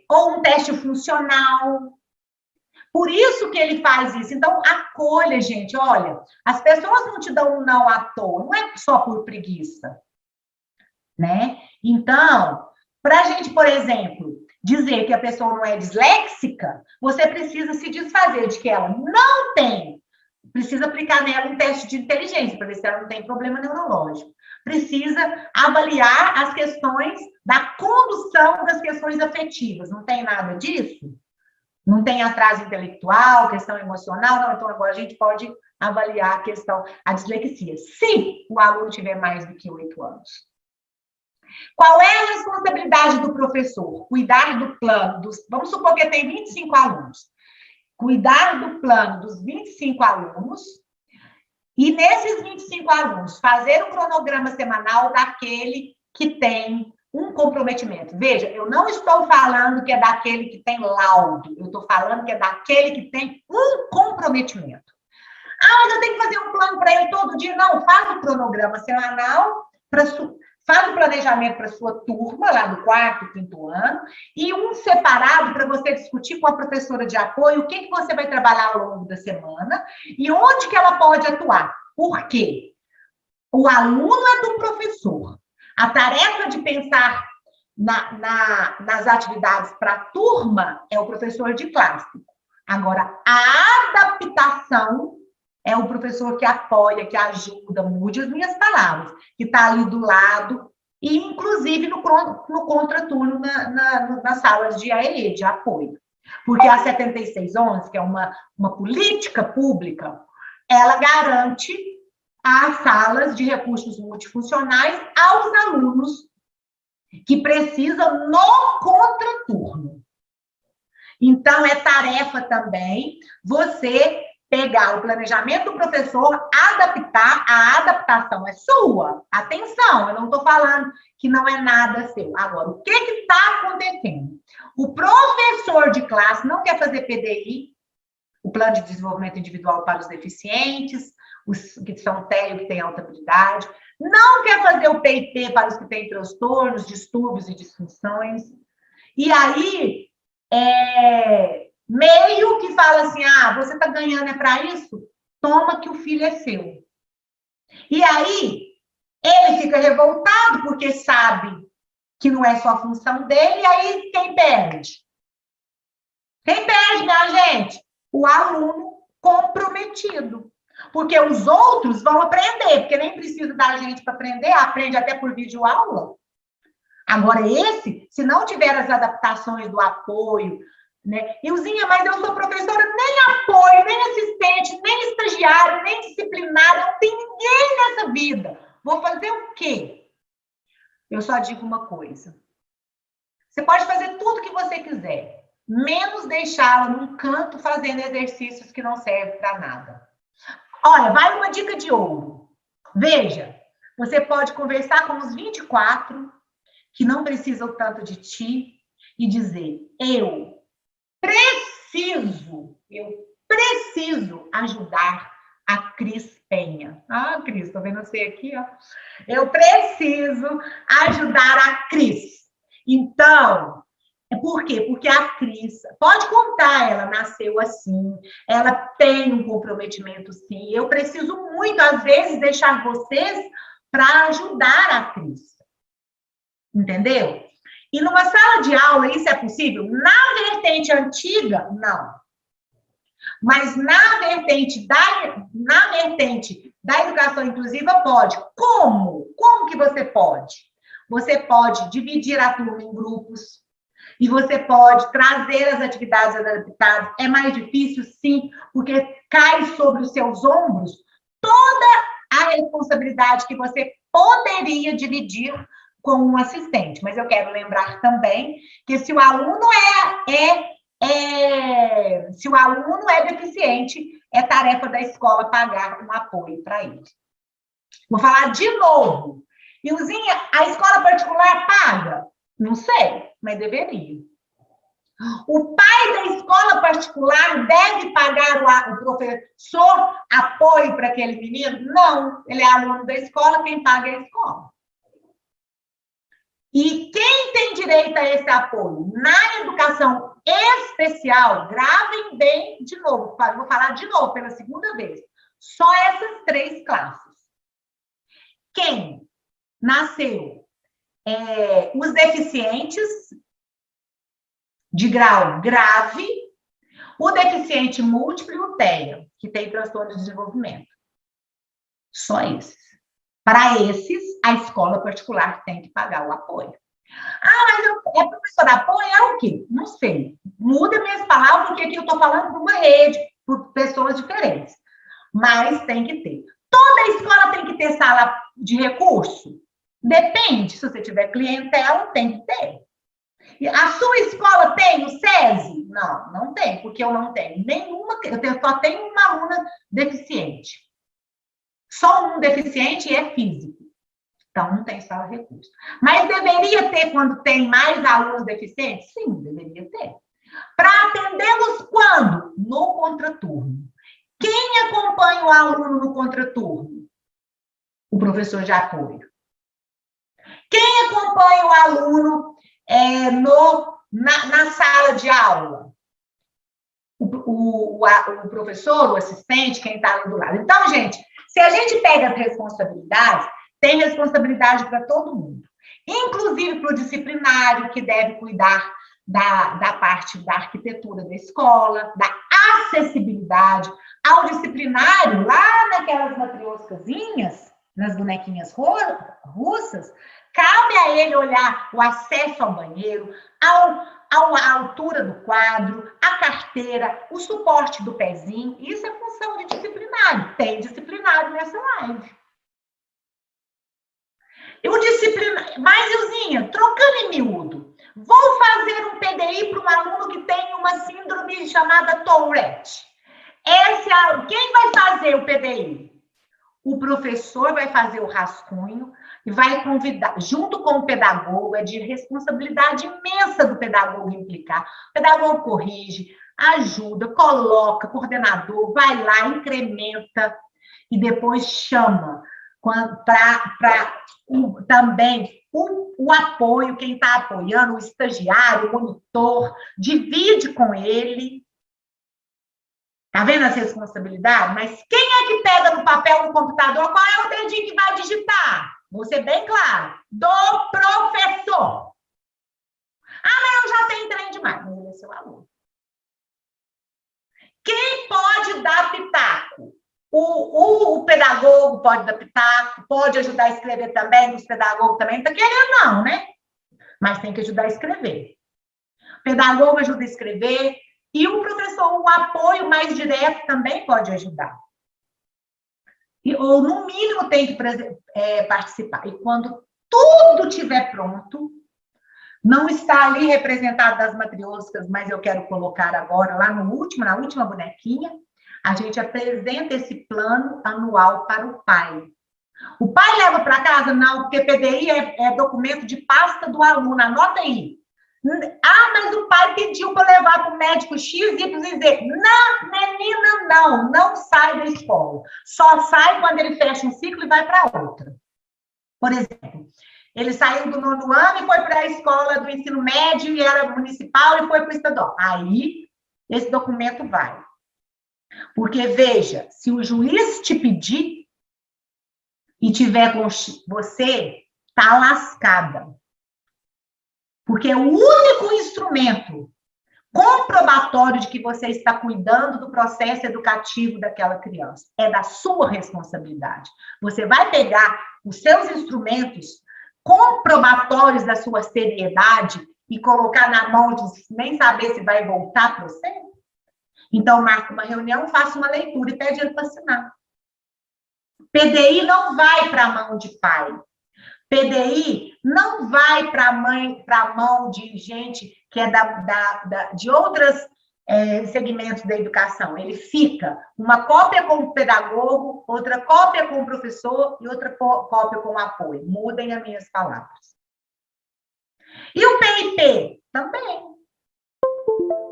ou um teste funcional. Por isso que ele faz isso. Então, acolha, gente. Olha, as pessoas não te dão um não à toa, não é só por preguiça, né? Então, para a gente, por exemplo, dizer que a pessoa não é disléxica, você precisa se desfazer de que ela não tem. Precisa aplicar nela um teste de inteligência, para ver se ela não tem problema neurológico. Precisa avaliar as questões da condução das questões afetivas. Não tem nada disso? Não tem atraso intelectual, questão emocional? Não, então agora a gente pode avaliar a dislexia, se o aluno tiver mais do que 8 anos. Qual é a responsabilidade do professor? Cuidar do plano vamos supor que tem 25 alunos. Cuidar do plano dos 25 alunos e, nesses 25 alunos, fazer um cronograma semanal daquele que tem um comprometimento. Veja, eu não estou falando que é daquele que tem laudo, eu estou falando que é daquele que tem um comprometimento. Ah, mas eu tenho que fazer um plano para ele todo dia. Não, faz o cronograma semanal, faz o planejamento para a sua turma, lá do 4º, 5º ano, e um separado para você discutir com a professora de apoio o que você vai trabalhar ao longo da semana e onde que ela pode atuar. Por quê? O aluno é do professor. A tarefa de pensar nas atividades para a turma é o professor de classe. Agora, a adaptação é o professor que apoia, que ajuda, mude as minhas palavras, que está ali do lado, e inclusive no contraturno nas salas de AEE, de apoio. Porque a 7611, que é uma política pública, ela garante as salas de recursos multifuncionais aos alunos que precisam no contraturno. Então, é tarefa também você pegar o planejamento do professor, adaptar, a adaptação é sua. Atenção, eu não estou falando que não é nada seu. Agora, o que está acontecendo? O professor de classe não quer fazer PDI, o Plano de Desenvolvimento Individual para os Deficientes, os que são TEA, que têm alta habilidade, não quer fazer o PIP para os que têm transtornos, distúrbios e disfunções. E aí, meio que fala assim, você está ganhando para isso? Toma que o filho é seu. E aí, ele fica revoltado porque sabe que não é só a função dele, e aí quem perde? Quem perde, minha gente? O aluno comprometido. Porque os outros vão aprender, porque nem precisa da gente para aprender, aprende até por videoaula. Agora, esse, se não tiver as adaptações do apoio, né? Ilzinha, mas eu sou professora, nem apoio, nem assistente, nem estagiário, nem disciplinário, não tem ninguém nessa vida. Vou fazer o quê? Eu só digo uma coisa. Você pode fazer tudo que você quiser, menos deixá-la num canto fazendo exercícios que não servem para nada. Olha, vai uma dica de ouro. Veja, você pode conversar com os 24 que não precisam tanto de ti e dizer, eu preciso ajudar a Cris Penha. Ah, Cris, tô vendo você aqui, ó. Eu preciso ajudar a Cris. Então, por quê? Porque a Cris, pode contar, ela nasceu assim, ela tem um comprometimento sim. Eu preciso muito, às vezes, deixar vocês para ajudar a Cris. Entendeu? E numa sala de aula, isso é possível? Na vertente antiga, não. Mas na vertente da educação inclusiva, pode. Como? Como que você pode? Você pode dividir a turma em grupos e você pode trazer as atividades adaptadas. É mais difícil, sim, porque cai sobre os seus ombros toda a responsabilidade que você poderia dividir com um assistente. Mas eu quero lembrar também que se o aluno é deficiente, é tarefa da escola pagar um apoio para ele. Vou falar de novo. Ilzinha, a escola particular paga? Não sei, mas deveria. O pai da escola particular deve pagar o professor apoio para aquele menino? Não, ele é aluno da escola, quem paga é a escola. E quem tem direito a esse apoio? Na educação especial, gravem bem de novo, vou falar de novo pela segunda vez. Só essas 3 classes. Quem nasceu? Os deficientes de grau grave, o deficiente múltiplo e o TEA, que tem transtorno de desenvolvimento. Só esses. Para esses, a escola particular tem que pagar o apoio. Ah, mas professor, apoio é o quê? Não sei. Muda minhas palavras, porque aqui eu estou falando de uma rede, por pessoas diferentes. Mas tem que ter. Toda escola tem que ter sala de recurso? Depende. Se você tiver clientela, tem que ter. A sua escola tem o SESI? Não, não tem, porque eu não tenho nenhuma, só tenho uma aluna deficiente. Só um deficiente é físico. Então, não tem sala de recurso. Mas deveria ter quando tem mais alunos deficientes? Sim, deveria ter. Para atendê-los quando? No contraturno. Quem acompanha o aluno no contraturno? O professor de apoio. Quem acompanha o aluno na sala de aula? O professor, o assistente, quem está ali do lado. Então, gente, se a gente pega as responsabilidades, tem responsabilidade para todo mundo. Inclusive para o disciplinário, que deve cuidar da parte da arquitetura da escola, da acessibilidade. Ao disciplinário, lá naquelas matrioscazinhas, nas bonequinhas russas, cabe a ele olhar o acesso ao banheiro, a altura do quadro, a carteira, o suporte do pezinho. Isso é função de disciplinário. Tem disciplinário nessa live. Mas, Ilzinha, trocando em miúdo, vou fazer um PDI para um aluno que tem uma síndrome chamada Tourette. Quem vai fazer o PDI? O professor vai fazer o rascunho e vai convidar, junto com o pedagogo, é de responsabilidade imensa do pedagogo implicar. O pedagogo corrige, ajuda, coloca, coordenador, vai lá, incrementa e depois chama para também o apoio, quem está apoiando, o estagiário, o monitor, divide com ele. Tá vendo as responsabilidades? Mas quem é que pega no papel, no computador? Qual é o dedinho que vai digitar? Vou ser bem claro. Do professor. Eu já tenho trem demais, mas ele é seu aluno. Quem pode dar pitaco? O pedagogo pode dar pitaco, pode ajudar a escrever também, os pedagogos também não estão querendo não, né? Mas tem que ajudar a escrever. O pedagogo ajuda a escrever e o professor, o apoio mais direto também pode ajudar. Ou, no mínimo, tem que participar. E quando tudo estiver pronto, não está ali representado das matrioscas, mas eu quero colocar agora, lá na última bonequinha, a gente apresenta esse plano anual para o pai. O pai leva para casa? Não, porque PDI é documento de pasta do aluno, anota aí. Mas o pai pediu para levar para o médico X, Y e Z. Não, menina, não sai da escola. Só sai quando ele fecha um ciclo e vai para outra. Por exemplo, ele saiu do 9º ano e foi para a escola do ensino médio e era municipal e foi para o estadual. Aí, esse documento vai. Porque, veja, se o juiz te pedir e tiver com você, tá lascada. Porque o único instrumento comprobatório de que você está cuidando do processo educativo daquela criança é da sua responsabilidade. Você vai pegar os seus instrumentos comprobatórios da sua seriedade e colocar na mão de nem saber se vai voltar para você? Então, marca uma reunião, faça uma leitura e pede ele para assinar. PDI não vai para a mão de pai. PDI não vai para a mão de gente que é de outros segmentos da educação. Ele fica uma cópia com o pedagogo, outra cópia com o professor e outra cópia com o apoio. Mudem as minhas palavras. E o PIP? Também.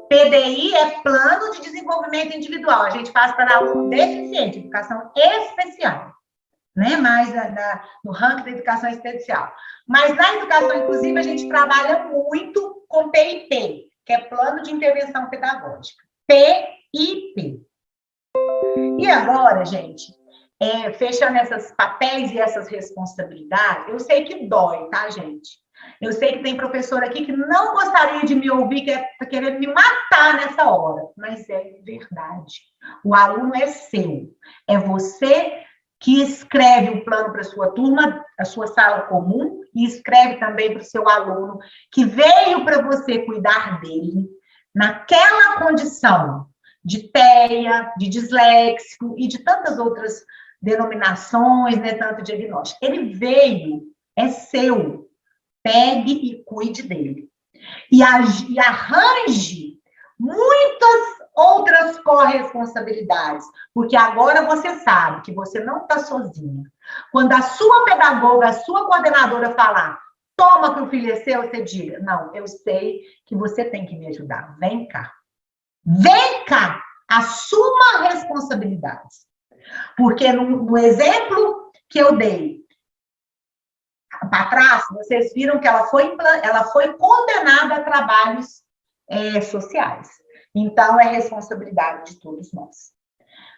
PDI é Plano de Desenvolvimento Individual. A gente faz para aluno deficiente, educação especial, né? Mais no ranking da educação especial. Mas na educação inclusiva, a gente trabalha muito com PIP, que é Plano de Intervenção Pedagógica. PIP. E agora, gente, fechando esses papéis e essas responsabilidades, eu sei que dói, tá, gente? Eu sei que tem professor aqui que não gostaria de me ouvir, que está querendo me matar nessa hora, mas é verdade. O aluno é seu. É você que escreve o plano para a sua turma, a sua sala comum, e escreve também para o seu aluno, que veio para você cuidar dele, naquela condição de TEA, de disléxico e de tantas outras denominações, né, tanto diagnóstico. Ele veio, é seu. Pegue e cuide dele. E arranje muitas outras corresponsabilidades, porque agora você sabe que você não está sozinha. Quando a sua pedagoga, a sua coordenadora falar, toma que o filho é seu, você diga, não, eu sei que você tem que me ajudar, vem cá. Vem cá, assuma responsabilidades. Porque no exemplo que eu dei, para trás, vocês viram que ela foi condenada a trabalhos sociais. Então, é responsabilidade de todos nós.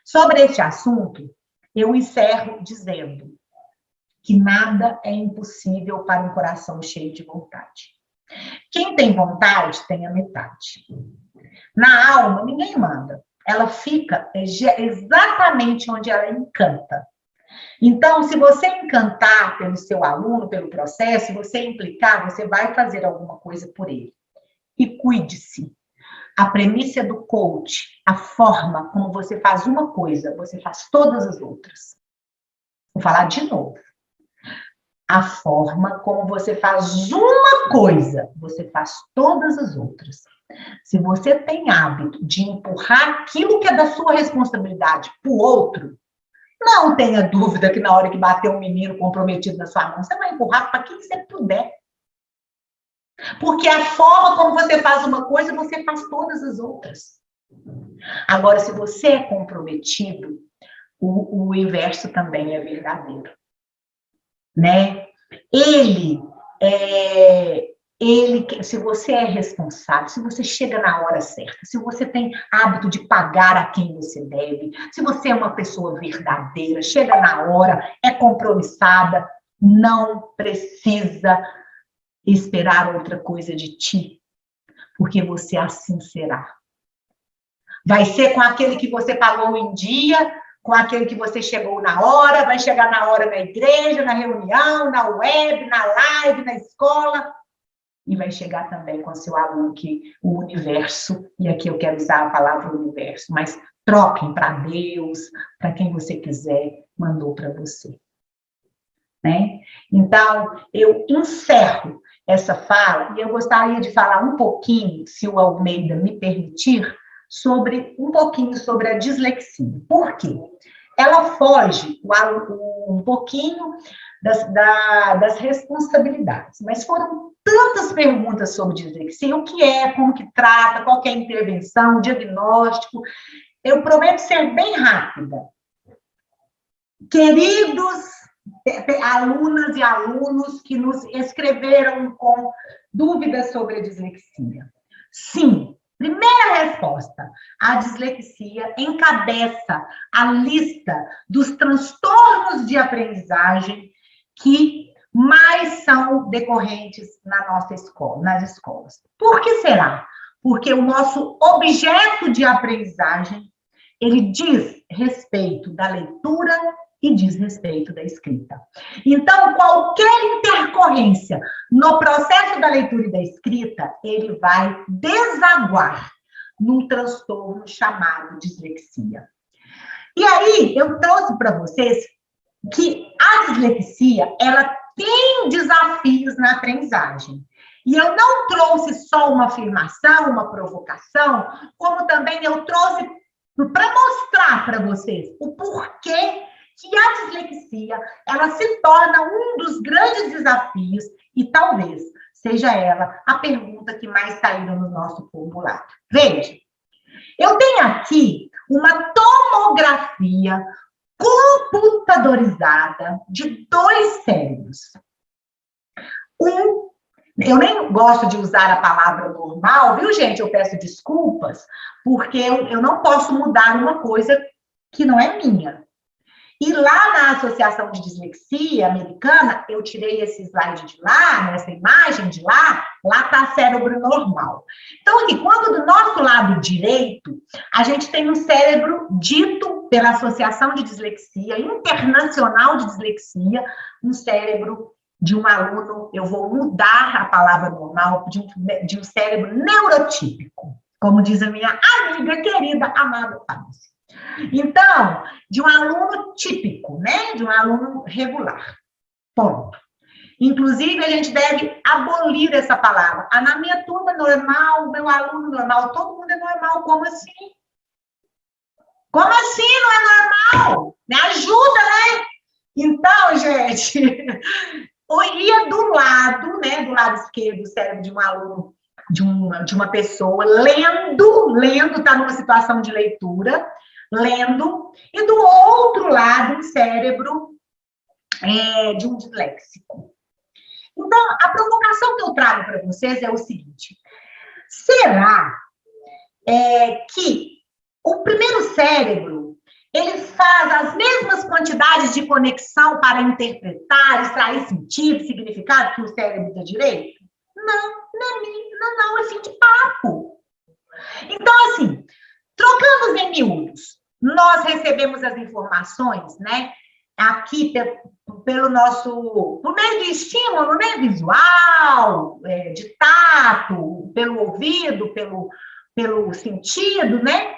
Sobre este assunto, eu encerro dizendo que nada é impossível para um coração cheio de vontade. Quem tem vontade, tem a metade. Na alma, ninguém manda. Ela fica exatamente onde ela encanta. Então, se você encantar pelo seu aluno, pelo processo, você implicar, você vai fazer alguma coisa por ele. E cuide-se. A premissa do coach, a forma como você faz uma coisa, você faz todas as outras. Vou falar de novo. A forma como você faz uma coisa, você faz todas as outras. Se você tem hábito de empurrar aquilo que é da sua responsabilidade para o outro, não tenha dúvida que na hora que bater um menino comprometido na sua mão, você vai empurrar para quem você puder. Porque a forma como você faz uma coisa, você faz todas as outras. Agora, se você é comprometido, o inverso também é verdadeiro. Né? Se você é responsável, se você chega na hora certa, se você tem hábito de pagar a quem você deve, se você é uma pessoa verdadeira, chega na hora, é compromissada, não precisa esperar outra coisa de ti. porque você assim será. Vai ser com aquele que você pagou em dia, com aquele que você chegou na hora, vai chegar na hora na igreja, na reunião, na web, na live, na escola, e vai chegar também com seu aluno que o universo, e aqui eu quero usar a palavra universo, mas troquem para Deus, para quem você quiser, mandou para você. Né? Então, eu encerro essa fala, e eu gostaria de falar um pouquinho, se o Almeida me permitir, um pouquinho sobre a dislexia. Por quê? Ela foge um pouquinho das responsabilidades, mas foram tantas perguntas sobre dislexia, o que é, como que trata, qual que é a intervenção, diagnóstico. Eu prometo ser bem rápida. Queridos alunas e alunos que nos escreveram com dúvidas sobre a dislexia. Sim, primeira resposta, a dislexia encabeça a lista dos transtornos de aprendizagem que mais são decorrentes na nossa escola, nas escolas. Por que será? Porque o nosso objeto de aprendizagem, ele diz respeito da leitura e diz respeito da escrita. Então, qualquer intercorrência no processo da leitura e da escrita, ele vai desaguar num transtorno chamado dislexia. E aí, eu trouxe para vocês que a dislexia, ela tem desafios na aprendizagem. E eu não trouxe só uma afirmação, uma provocação, como também eu trouxe para mostrar para vocês o porquê que a dislexia, ela se torna um dos grandes desafios e talvez seja ela a pergunta que mais saíram no nosso formulário. Veja, eu tenho aqui uma tomografia computadorizada de 2 cérebros. Eu nem gosto de usar a palavra normal, viu, gente? Eu peço desculpas, porque eu não posso mudar uma coisa que não é minha. E lá na Associação de Dislexia Americana, eu tirei esse slide de lá, essa imagem de lá está cérebro normal. Então, aqui, quando do nosso lado direito, a gente tem um cérebro dito pela Associação de Dislexia Internacional de Dislexia, um cérebro de um aluno, eu vou mudar a palavra normal, de um cérebro neurotípico, como diz a minha amiga querida Amanda Paz. Então, de um aluno típico, né? De um aluno regular. Ponto. Inclusive, a gente deve abolir essa palavra. Na minha turma normal, meu aluno normal, todo mundo é normal. Como assim? Como assim não é normal? Me ajuda, né? Então, gente, ia do lado, né? Do lado esquerdo do cérebro de um aluno, de uma pessoa, lendo, está numa situação de leitura, lendo, e do outro lado, um cérebro de um disléxico. Então, a provocação que eu trago para vocês é o seguinte: será que o primeiro cérebro, ele faz as mesmas quantidades de conexão para interpretar, extrair sentido, significado que o cérebro da direita? Não, é fim de papo. Então, assim, trocando em miúdos, nós recebemos as informações, né, aqui por meio de estímulo, né, visual, de tato, pelo ouvido, pelo sentido, né,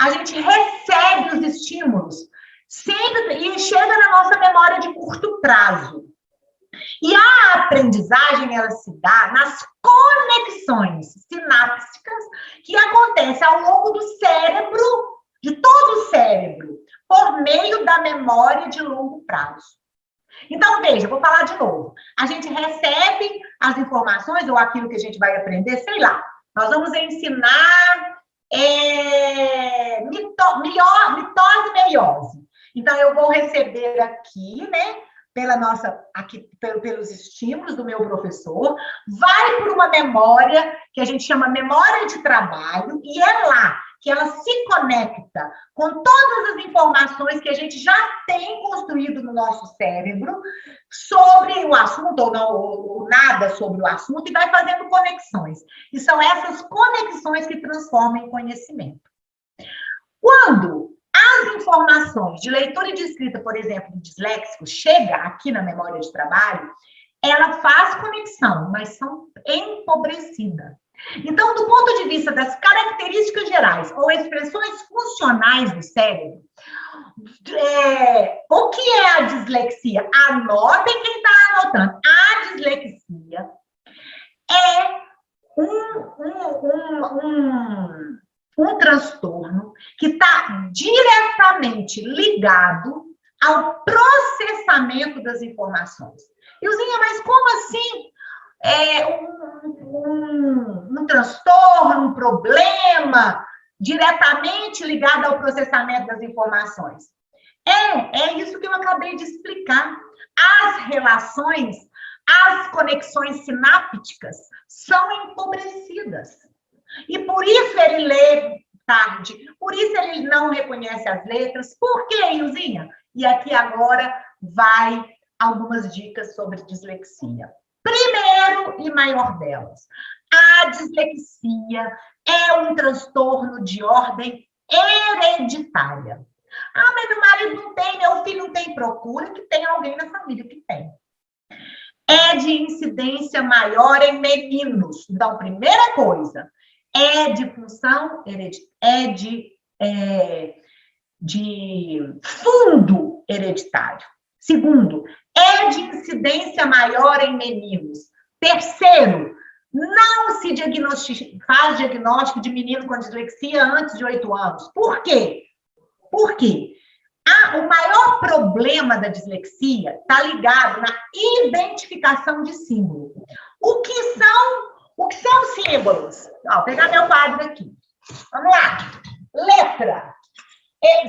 a gente recebe os estímulos sempre e chega na nossa memória de curto prazo. E a aprendizagem, ela se dá nas conexões sinápticas que acontecem ao longo do cérebro, de todo o cérebro, por meio da memória de longo prazo. Então, veja, vou falar de novo. A gente recebe as informações, ou aquilo que a gente vai aprender, sei lá, nós vamos ensinar mitose e meiose. Então, eu vou receber aqui, né, pelos estímulos do meu professor, vai para uma memória que a gente chama memória de trabalho, e é lá que ela se conecta com todas as informações que a gente já tem construído no nosso cérebro sobre o assunto, ou não, ou nada sobre o assunto, e vai fazendo conexões. E são essas conexões que transformam em conhecimento. Quando as informações de leitura e de escrita, por exemplo, do disléxico, chega aqui na memória de trabalho, ela faz conexão, mas são empobrecidas. Então, do ponto de vista das características gerais ou expressões funcionais do cérebro, o que é a dislexia? Anotem quem está anotando. A dislexia é um transtorno que está diretamente ligado ao processamento das informações. Ilzinha, mas como assim? Um transtorno, um problema diretamente ligado ao processamento das informações. É isso que eu acabei de explicar. As relações, as conexões sinápticas são empobrecidas. E por isso ele lê tarde, por isso ele não reconhece as letras. Por quê, Ilzinha? E aqui agora vai algumas dicas sobre dislexia. Primeiro e maior delas, a dislexia é um transtorno de ordem hereditária. Ah, mas meu marido não tem, meu filho não tem. Procura que tem alguém na família que tem. É de incidência maior em meninos. Então, primeira coisa, é de função hereditária, de fundo hereditário. Segundo, é de incidência maior em meninos. Terceiro, não se faz diagnóstico de menino com dislexia antes de 8 anos. Por quê? Porque o maior problema da dislexia está ligado na identificação de símbolo. O que são símbolos? Vou pegar meu quadro aqui. Vamos lá. Letra.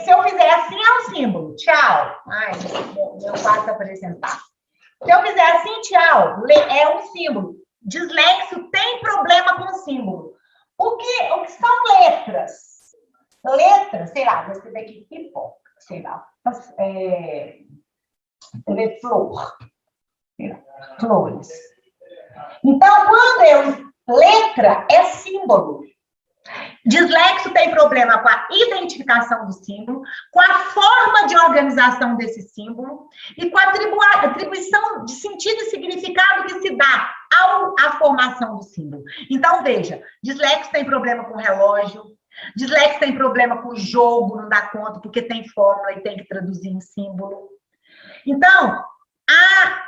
Se eu fizer assim, é um símbolo. Tchau. Ai, meu quadro está aparecendo. Tá. Se eu fizer assim, tchau. É um símbolo. Dislexo tem problema com símbolo. O que são letras? Letras, sei lá, vou escrever aqui pipoca, sei lá. Flor. Flores. Então, letra é símbolo. Dislexo tem problema com a identificação do símbolo, com a forma de organização desse símbolo e com a atribuição de sentido e significado que se dá à formação do símbolo. Então, veja, dislexo tem problema com relógio, dislexo tem problema com jogo, não dá conta, porque tem fórmula e tem que traduzir em símbolo. Então,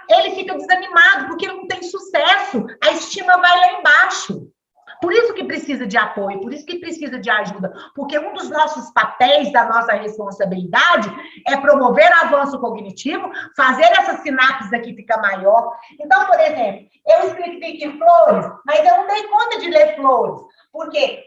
ele fica desanimado porque não tem sucesso, a estima vai lá embaixo. Por isso que precisa de apoio, por isso que precisa de ajuda, porque um dos nossos papéis, da nossa responsabilidade, é promover o avanço cognitivo, fazer essas sinapses aqui ficar maior. Então, por exemplo, eu escrevi aqui flores, mas eu não dei conta de ler flores, porque,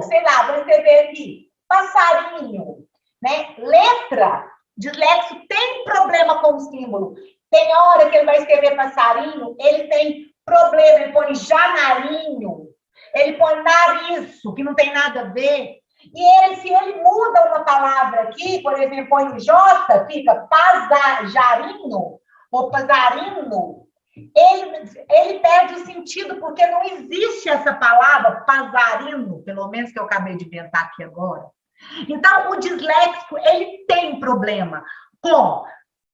sei lá, vou escrever aqui, passarinho, né? Letra, dislexo tem problema com o símbolo. Tem hora que ele vai escrever passarinho, ele tem problema, ele põe janarinho, ele põe nariço, que não tem nada a ver. E se ele muda uma palavra aqui, por exemplo, põe o J, fica pasarinho ou pasarino, ele perde o sentido, porque não existe essa palavra pasarino, pelo menos que eu acabei de inventar aqui agora. Então, o disléxico, ele tem problema com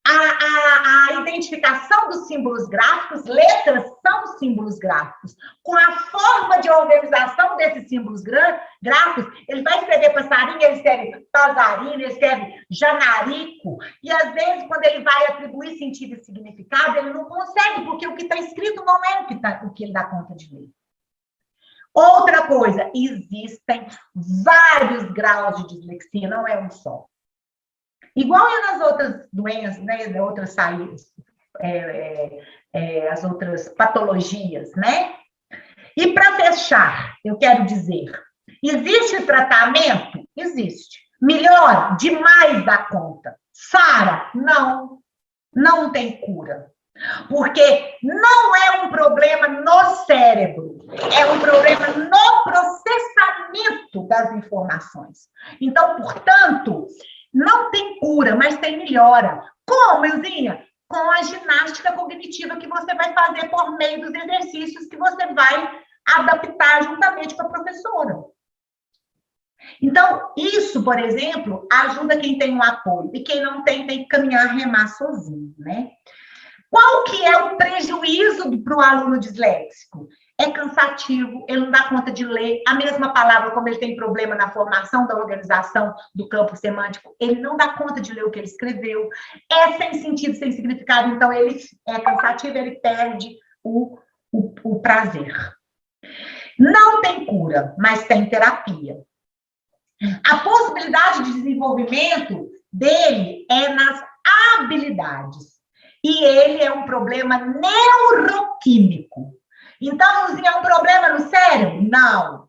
a identificação dos símbolos gráficos. Letras são símbolos gráficos. Com a forma de organização desses símbolos gráficos, ele vai escrever passarinho, ele escreve pasarino, ele escreve janarico, e às vezes, quando ele vai atribuir sentido e significado, ele não consegue, porque o que está escrito não é o que ele dá conta de ler. Outra coisa, existem vários graus de dislexia, não é um só. Igual é nas outras doenças, né, as outras patologias, né? E para fechar, eu quero dizer, existe tratamento? Existe. Melhora demais da conta. Sara? Não. Não tem cura. Porque não é um problema no cérebro, é um problema no processamento das informações. Então, portanto, não tem cura, mas tem melhora. Como, Ilzinha? Com a ginástica cognitiva que você vai fazer por meio dos exercícios que você vai adaptar juntamente com a professora. Então, isso, por exemplo, ajuda quem tem um apoio. E quem não tem, tem que caminhar, remar sozinho, né? Qual que é o prejuízo para o aluno disléxico? É cansativo, ele não dá conta de ler a mesma palavra, como ele tem problema na formação da organização do campo semântico, ele não dá conta de ler o que ele escreveu, é sem sentido, sem significado, então ele é cansativo, ele perde o prazer. Não tem cura, mas tem terapia. A possibilidade de desenvolvimento dele é nas habilidades. E ele é um problema neuroquímico. Então, Luzinha, é um problema no cérebro? Não.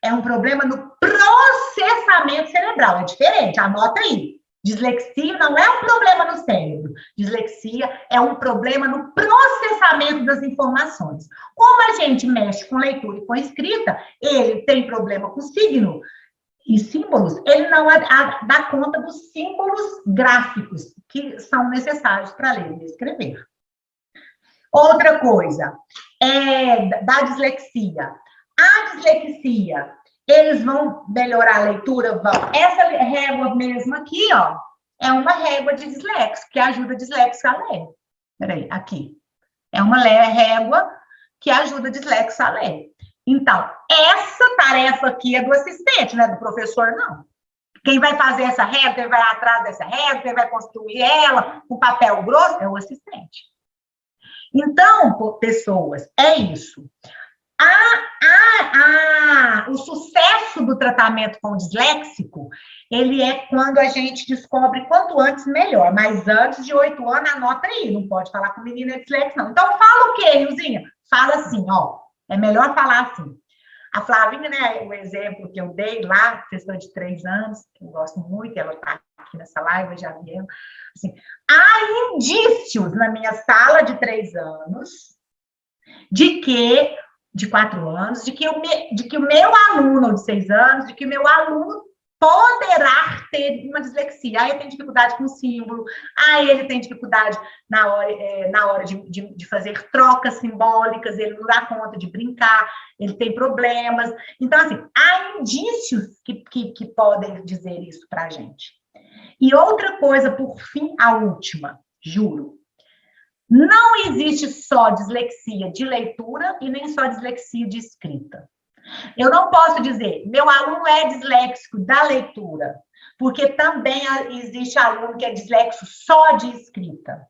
É um problema no processamento cerebral. É diferente, anota aí. Dislexia não é um problema no cérebro. Dislexia é um problema no processamento das informações. Como a gente mexe com leitura e com escrita, ele tem problema com signo e símbolos, ele não dá conta dos símbolos gráficos que são necessários para ler e escrever. Outra coisa, da dislexia. A dislexia, eles vão melhorar a leitura? Vão. Essa régua mesmo aqui, ó, é uma régua de disléxico, que ajuda a disléxico a ler. Peraí, aqui. É uma régua que ajuda a disléxico a ler. Então, essa tarefa aqui é do assistente, não é do professor, não. Quem vai fazer essa régua, quem vai atrás dessa régua, quem vai construir ela, com papel grosso, é o assistente. Então, pessoas, é isso. O sucesso do tratamento com o disléxico, ele é quando a gente descobre quanto antes melhor. Mas antes de 8 anos, anota aí, não pode falar com menina disléxica, não. Então, fala o quê, Ilzinha? Fala assim, ó. É melhor falar assim. A Flavinha, né, o exemplo que eu dei lá, questão de 3 anos, que eu gosto muito, ela está aqui nessa live, eu já vi ela. Assim, há indícios na minha sala de 3 anos, de 4 anos, de que o meu aluno de 6 anos, de que o meu aluno poderá ter uma dislexia. Aí ele tem dificuldade com o símbolo, aí ele tem dificuldade na hora de fazer trocas simbólicas, ele não dá conta de brincar, ele tem problemas. Então, assim, há indícios que podem dizer isso para a gente. E outra coisa, por fim, a última, juro. Não existe só dislexia de leitura e nem só dislexia de escrita. Eu não posso dizer, meu aluno é disléxico da leitura, porque também existe aluno que é disléxico só de escrita.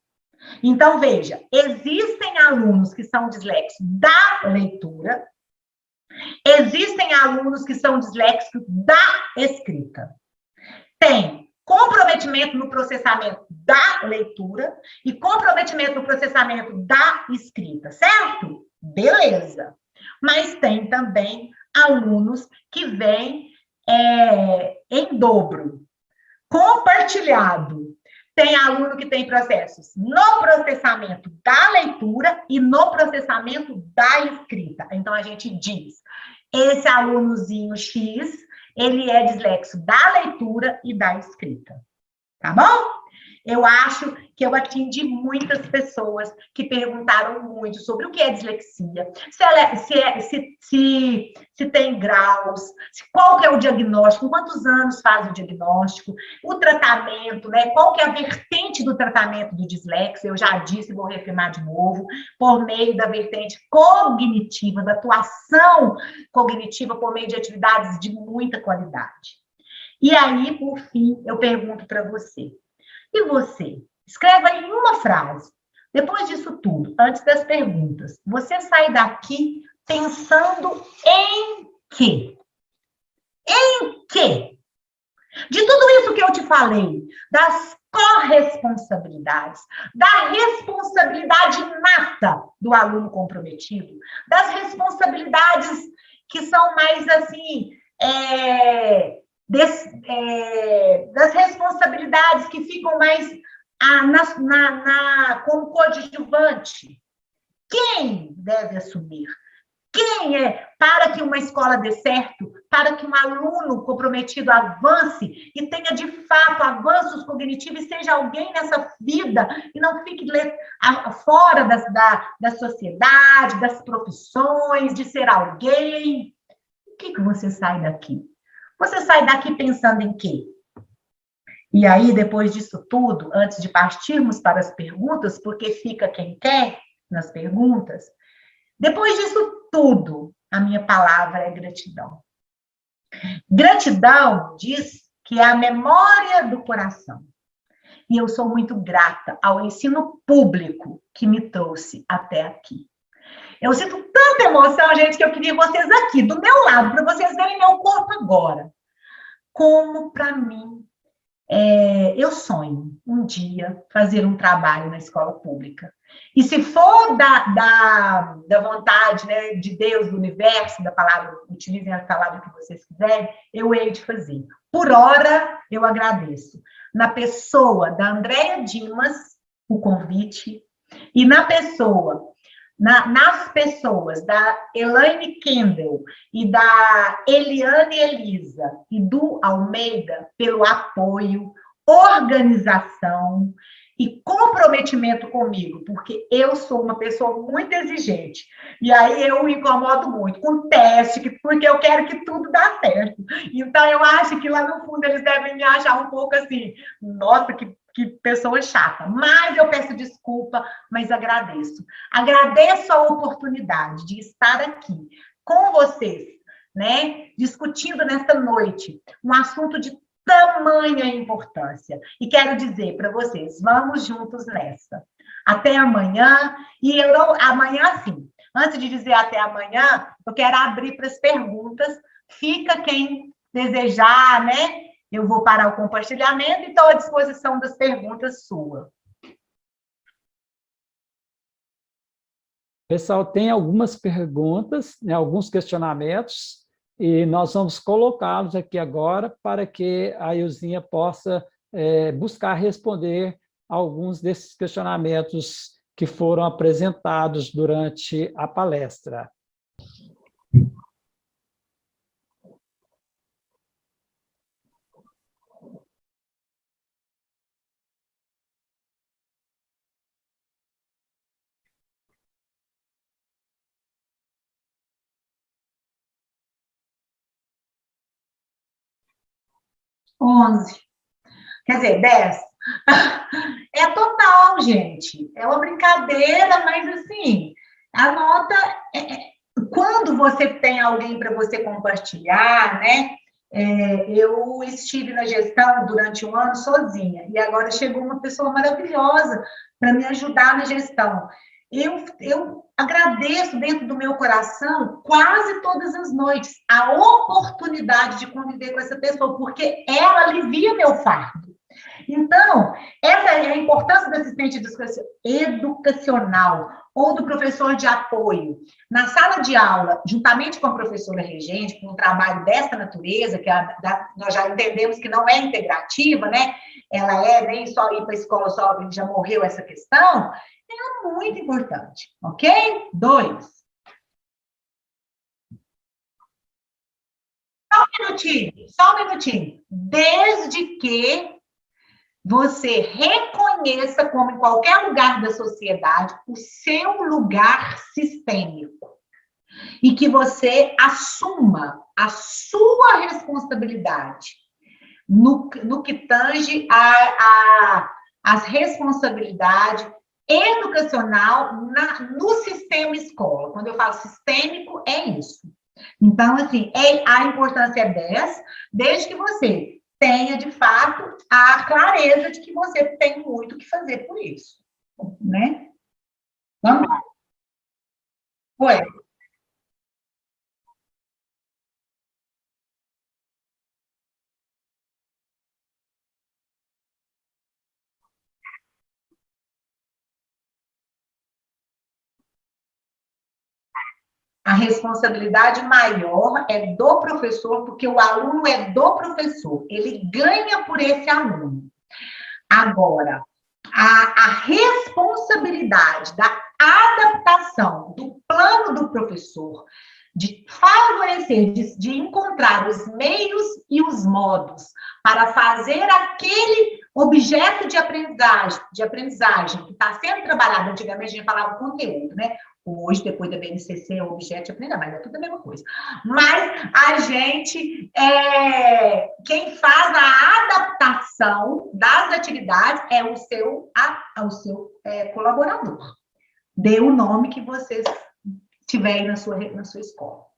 Então, veja, existem alunos que são disléxicos da leitura, existem alunos que são disléxicos da escrita. Tem comprometimento no processamento da leitura e comprometimento no processamento da escrita, certo? Beleza. Mas tem também alunos que vêm em dobro, compartilhado. Tem aluno que tem processos no processamento da leitura e no processamento da escrita. Então, a gente diz, esse alunozinho X, ele é disléxico da leitura e da escrita. Tá bom? Eu acho que eu atendi muitas pessoas que perguntaram muito sobre o que é dislexia, se tem graus, qual que é o diagnóstico, quantos anos faz o diagnóstico, o tratamento, né? Qual que é a vertente do tratamento do dislexia, eu já disse, vou reafirmar de novo, por meio da vertente cognitiva, da atuação cognitiva por meio de atividades de muita qualidade. E aí, por fim, eu pergunto para você, e você? Escreva em uma frase. Depois disso tudo, antes das perguntas, você sai daqui pensando em quê? Em quê? De tudo isso que eu te falei, das corresponsabilidades, da responsabilidade inata do aluno comprometido, das responsabilidades que são mais assim, das responsabilidades que ficam mais como coadjuvante. Quem deve assumir? Quem é para que uma escola dê certo, para que um aluno comprometido avance e tenha, de fato, avanços cognitivos e seja alguém nessa vida e não fique fora da sociedade, das profissões, de ser alguém? O que você sai daqui? Você sai daqui pensando em quê? E aí, depois disso tudo, antes de partirmos para as perguntas, porque fica quem quer nas perguntas, depois disso tudo, a minha palavra é gratidão. Gratidão diz que é a memória do coração. E eu sou muito grata ao ensino público que me trouxe até aqui. Eu sinto tanta emoção, gente, que eu queria vocês aqui, do meu lado, para vocês verem meu corpo agora. Como, para mim, eu sonho um dia fazer um trabalho na escola pública. E se for da vontade, né, de Deus, do universo, da palavra, utilizem a palavra que vocês quiserem, eu hei de fazer. Por hora, eu agradeço. Na pessoa da Andréia Dimas, o convite, e nas pessoas da Elaine Kendall e da Eliane Elisa e do Almeida, pelo apoio, organização e comprometimento comigo, porque eu sou uma pessoa muito exigente. E aí eu me incomodo muito com teste, porque eu quero que tudo dê certo. Então, eu acho que lá no fundo eles devem me achar um pouco assim, nossa, que pessoa chata. Mas eu peço desculpa, mas agradeço. Agradeço a oportunidade de estar aqui com vocês, né, discutindo nesta noite um assunto de tamanha importância. E quero dizer para vocês, vamos juntos nessa. Até amanhã. E amanhã, sim. Antes de dizer até amanhã, eu quero abrir para as perguntas. Fica quem desejar, né? Eu vou parar o compartilhamento e estou à disposição das perguntas suas. Pessoal, tem algumas perguntas, né, alguns questionamentos, e nós vamos colocá-los aqui agora para que a Ilzinha possa buscar responder alguns desses questionamentos que foram apresentados durante a palestra. Onze. Quer dizer, 10. É total, gente. É uma brincadeira, mas assim, a nota quando você tem alguém para você compartilhar, né? Eu estive na gestão durante um ano sozinha, e agora chegou uma pessoa maravilhosa para me ajudar na gestão. Eu agradeço dentro do meu coração quase todas as noites a oportunidade de conviver com essa pessoa, porque ela alivia meu fardo. Então, essa é a importância do assistente educacional ou do professor de apoio. Na sala de aula, juntamente com a professora regente, com um trabalho dessa natureza, que nós já entendemos que não é integrativa, né? Ela nem só ir para a escola, só já morreu essa questão, é muito importante, ok? 2. Só um minutinho. Desde que você reconheça, como em qualquer lugar da sociedade, o seu lugar sistêmico. E que você assuma a sua responsabilidade no que tange as responsabilidades educacional no sistema escola. Quando eu falo sistêmico, é isso. Então, assim, a importância é 10, desde que você tenha, de fato, a clareza de que você tem muito o que fazer por isso, né? Vamos lá. Oi. A responsabilidade maior é do professor, porque o aluno é do professor. Ele ganha por esse aluno. Agora, a responsabilidade da adaptação do plano do professor, de favorecer, de encontrar os meios e os modos para fazer aquele objeto de aprendizagem que está sendo trabalhado. Antigamente a gente falava conteúdo, né? Hoje, depois da BNCC, é o objeto de aprender, mas é tudo a mesma coisa. Mas a gente, quem faz a adaptação das atividades é o seu colaborador. Dê o nome que vocês tiverem na sua escola.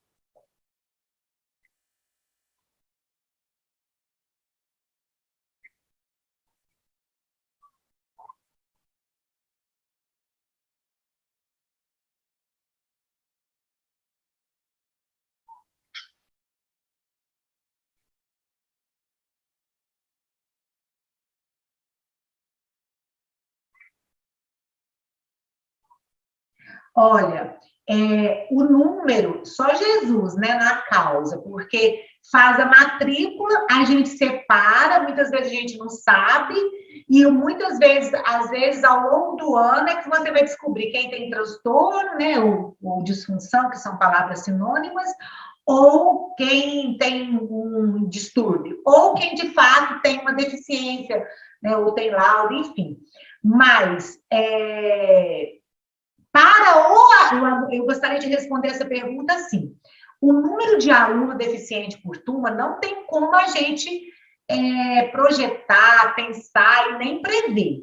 Olha, o número, só Jesus, né, na causa, porque faz a matrícula, a gente separa, muitas vezes a gente não sabe, e muitas vezes, às vezes, ao longo do ano é que você vai descobrir quem tem transtorno, né, ou disfunção, que são palavras sinônimas, ou quem tem um distúrbio, ou quem, de fato, tem uma deficiência, né, ou tem laudo, enfim. Mas, eu gostaria de responder essa pergunta assim. O número de aluno deficiente por turma não tem como a gente projetar, pensar e nem prever.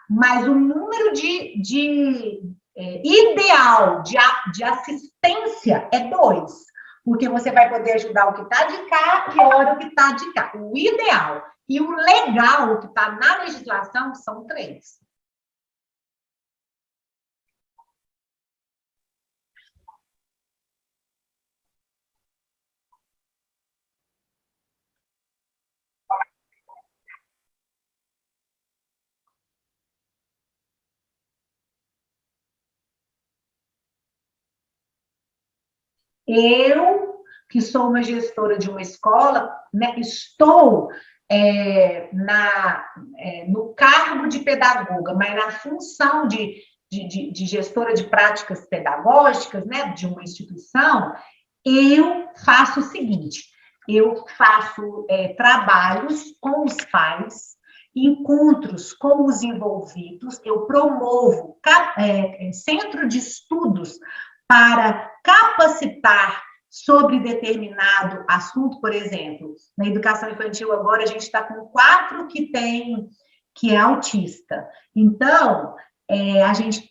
Mas o número ideal de assistência é 2. Porque você vai poder ajudar o que está de cá e olha o que está de cá. O ideal e o legal, o que está na legislação, são 3. Eu, que sou uma gestora de uma escola, né, estou no cargo de pedagoga, mas na função de gestora de práticas pedagógicas, né, de uma instituição, eu faço o seguinte, eu faço trabalhos com os pais, encontros com os envolvidos, eu promovo centro de estudos para capacitar sobre determinado assunto, por exemplo, na educação infantil agora a gente está com 4 que é autista. Então, a gente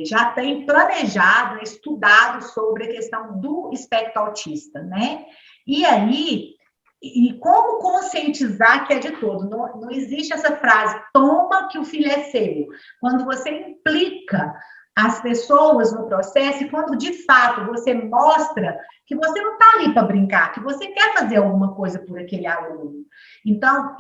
já tem planejado, estudado sobre a questão do espectro autista, né? E aí, como conscientizar que é de todo? Não existe essa frase, toma que o filho é seu. Quando você implica as pessoas no processo, e quando de fato você mostra que você não está ali para brincar, que você quer fazer alguma coisa por aquele aluno. Então,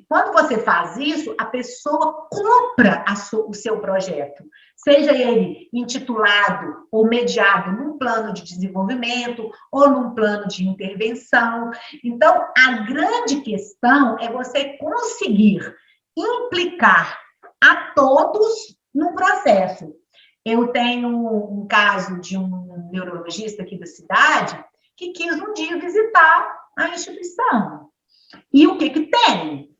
quando você faz isso, a pessoa compra o seu projeto, seja ele intitulado ou mediado num plano de desenvolvimento ou num plano de intervenção. Então, a grande questão é você conseguir implicar a todos no processo. Eu tenho um caso de um neurologista aqui da cidade que quis um dia visitar a instituição. E o que tem?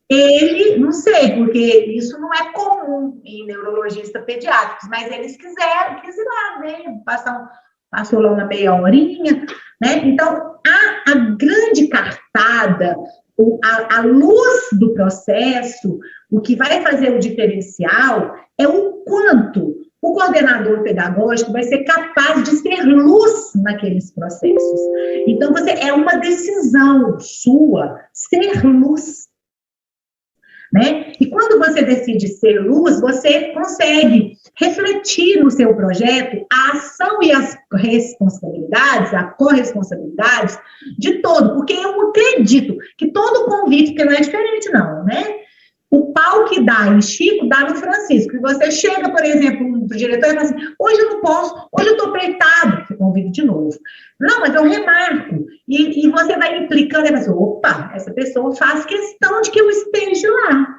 Ele, não sei, porque isso não é comum em neurologistas pediátricos, mas eles quis ir lá, né? Passou lá uma meia horinha, né? Então, a grande cartada, a luz do processo, o que vai fazer o diferencial é o quanto o coordenador pedagógico vai ser capaz de ser luz naqueles processos. Então, é uma decisão sua ser luz, né? E quando você decide ser luz, você consegue refletir no seu projeto a ação e as responsabilidades, a corresponsabilidades de todo, porque eu acredito que todo convite, que não é diferente não, né? O pau que dá em Chico, dá no Francisco. E você chega, por exemplo, para o diretor e fala assim, hoje eu não posso, hoje eu estou apertado. Você convida de novo. Não, mas eu remarco. E você vai implicando, e vai assim, opa, essa pessoa faz questão de que eu esteja lá.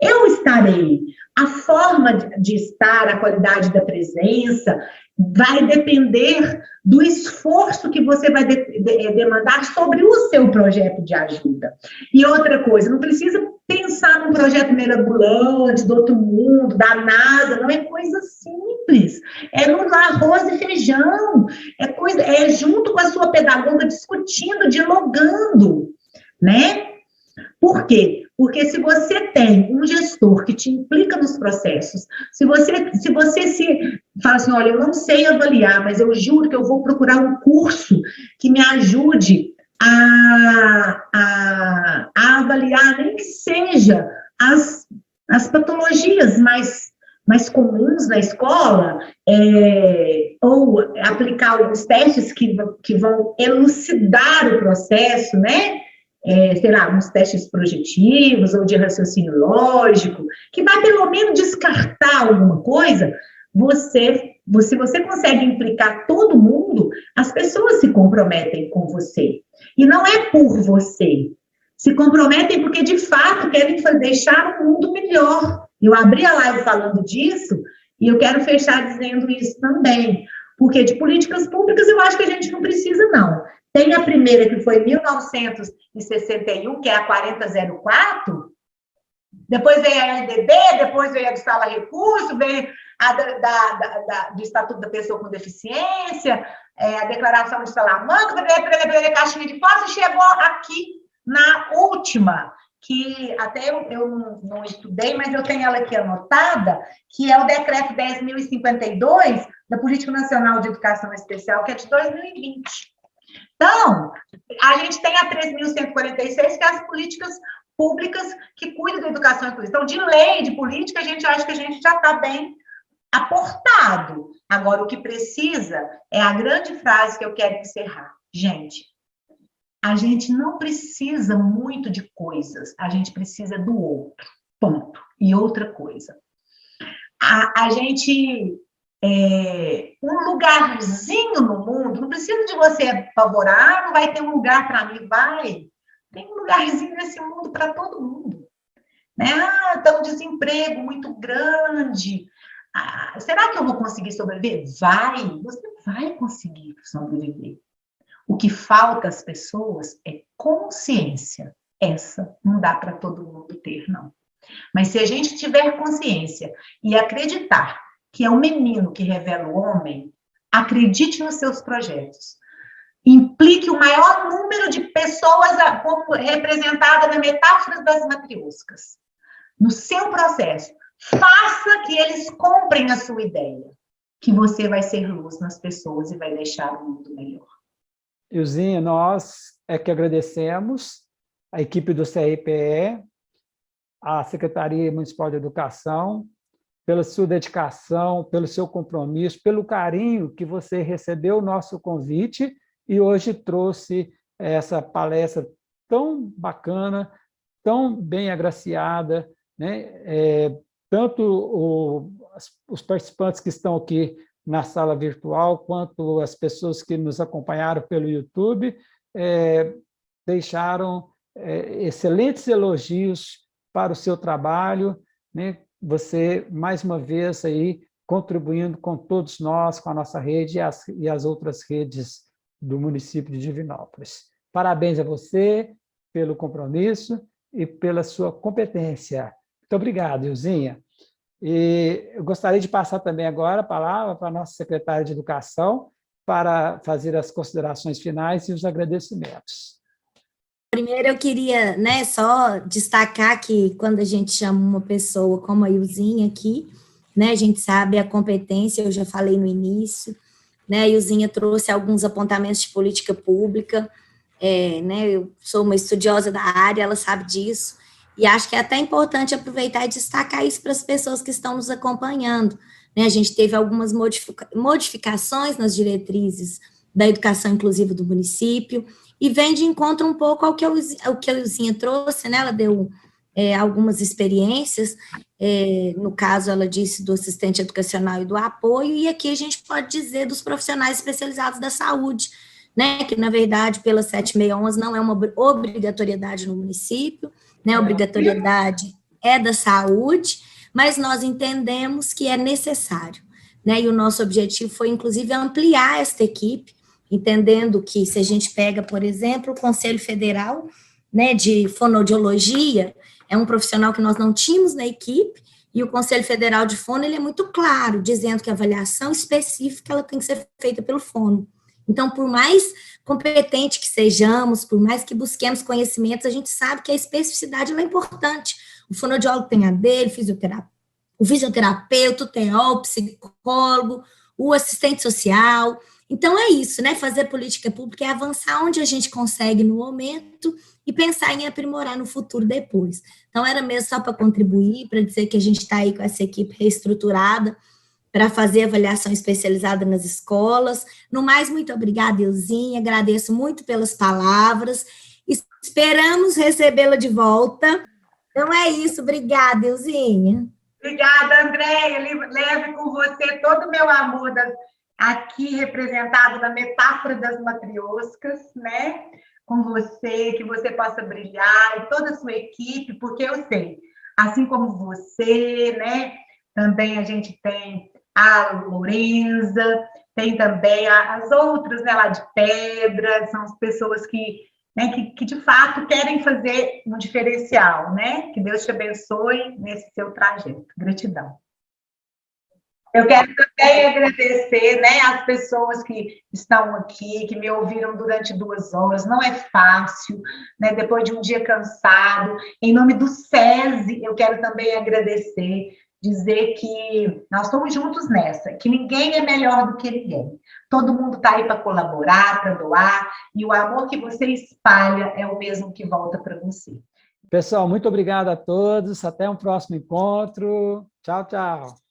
Eu estar estarei. A forma de estar, a qualidade da presença, vai depender do esforço que você vai demandar sobre o seu projeto de ajuda. E outra coisa, não precisa pensar num projeto mirabolante, do outro mundo, da NASA, não é coisa simples. É no arroz e feijão, é junto com a sua pedagoga discutindo, dialogando, né? Por quê? Porque se você tem um gestor que te implica nos processos, se você fala assim, olha, eu não sei avaliar, mas eu juro que eu vou procurar um curso que me ajude a avaliar, nem que seja as patologias mais comuns na escola, ou aplicar alguns testes que vão elucidar o processo, né? Sei lá, uns testes projetivos ou de raciocínio lógico, que vai pelo menos descartar alguma coisa. Se você consegue implicar todo mundo, as pessoas se comprometem com você. E não é por você. Se comprometem porque, de fato, querem deixar um mundo melhor. Eu abri a live falando disso e eu quero fechar dizendo isso também. Porque de políticas públicas eu acho que a gente não precisa, não. Tem a primeira, que foi em 1961, que é a 4004, depois veio a LDB, depois veio a do Sala Recurso, veio a do Estatuto da Pessoa com Deficiência, a Declaração de Salamanca, a Caixinha de Fósforo, chegou aqui na última, que até eu não estudei, mas eu tenho ela aqui anotada, que é o Decreto 10.052, da Política Nacional de Educação Especial, que é de 2020. Então, a gente tem a 3.146, que é as políticas públicas que cuidam da educação inclusiva. Então, de lei, de política, a gente acha que a gente já está bem aportado. Agora, o que precisa é a grande frase que eu quero encerrar. Gente, a gente não precisa muito de coisas, a gente precisa do outro. Ponto. E outra coisa. A gente... um lugarzinho no mundo, não precisa de você favorar, não vai ter um lugar para mim, vai. Tem um lugarzinho nesse mundo para todo mundo. Né? Então, um desemprego muito grande. Será que eu vou conseguir sobreviver? Vai, você vai conseguir sobreviver. O que falta às pessoas é consciência. Essa não dá para todo mundo ter, não. Mas se a gente tiver consciência e acreditar que é o menino que revela o homem, acredite nos seus projetos. Implique o maior número de pessoas como representada na metáfora das matrioscas. No seu processo, faça que eles comprem a sua ideia, que você vai ser luz nas pessoas e vai deixar o mundo melhor. Ilzinha, nós é que agradecemos a equipe do CRPE, a Secretaria Municipal de Educação, pela sua dedicação, pelo seu compromisso, pelo carinho que você recebeu o nosso convite e hoje trouxe essa palestra tão bacana, tão bem agraciada, né? Tanto os participantes que estão aqui na sala virtual, quanto as pessoas que nos acompanharam pelo YouTube, deixaram excelentes elogios para o seu trabalho, né? Você, mais uma vez, aí, contribuindo com todos nós, com a nossa rede e as outras redes do município de Divinópolis. Parabéns a você pelo compromisso e pela sua competência. Muito obrigado, Ilzinha. E eu gostaria de passar também agora a palavra para a nossa secretária de Educação para fazer as considerações finais e os agradecimentos. Primeiro, eu queria, né, só destacar que quando a gente chama uma pessoa como a Ilzinha aqui, né, a gente sabe a competência, eu já falei no início, né, a Ilzinha trouxe alguns apontamentos de política pública, né, eu sou uma estudiosa da área, ela sabe disso, e acho que é até importante aproveitar e destacar isso para as pessoas que estão nos acompanhando, né, a gente teve algumas modificações nas diretrizes da educação inclusiva do município, e vem de encontro um pouco ao que a Ilzinha trouxe, né? Ela deu algumas experiências, no caso, ela disse do assistente educacional e do apoio, e aqui a gente pode dizer dos profissionais especializados da saúde, né? Que, na verdade, pela 7611 não é uma obrigatoriedade no município, né? A obrigatoriedade é da saúde, mas nós entendemos que é necessário, né? E o nosso objetivo foi, inclusive, ampliar esta equipe, entendendo que se a gente pega, por exemplo, o Conselho Federal, né, de Fonoaudiologia, é um profissional que nós não tínhamos na equipe, e o Conselho Federal de Fono, ele é muito claro, dizendo que a avaliação específica ela tem que ser feita pelo fono. Então, por mais competente que sejamos, por mais que busquemos conhecimentos, a gente sabe que a especificidade ela é importante. O fonoaudiólogo tem a dele, o fisioterapeuta, o TO, o psicólogo, o assistente social. Então, é isso, né? Fazer política pública é avançar onde a gente consegue no momento e pensar em aprimorar no futuro depois. Então, era mesmo só para contribuir, para dizer que a gente está aí com essa equipe reestruturada para fazer avaliação especializada nas escolas. No mais, muito obrigada, Elzinha, agradeço muito pelas palavras, esperamos recebê-la de volta. Então, é isso, obrigada, Elzinha. Obrigada, Andréia, leve com você todo o meu amor aqui representado na metáfora das matrioscas, né? Com você, que você possa brilhar e toda a sua equipe, porque eu sei, assim como você, né? Também a gente tem a Lorenza, tem também as outras, né, lá de Pedra, são as pessoas que, né, que de fato querem fazer um diferencial, né? Que Deus te abençoe nesse seu trajeto. Gratidão. Eu quero também agradecer, né, as pessoas que estão aqui, que me ouviram durante 2 horas. Não é fácil, né, depois de um dia cansado. Em nome do SESI, eu quero também agradecer, dizer que nós estamos juntos nessa, que ninguém é melhor do que ninguém. Todo mundo está aí para colaborar, para doar, e o amor que você espalha é o mesmo que volta para você. Pessoal, muito obrigado a todos. Até um próximo encontro. Tchau, tchau.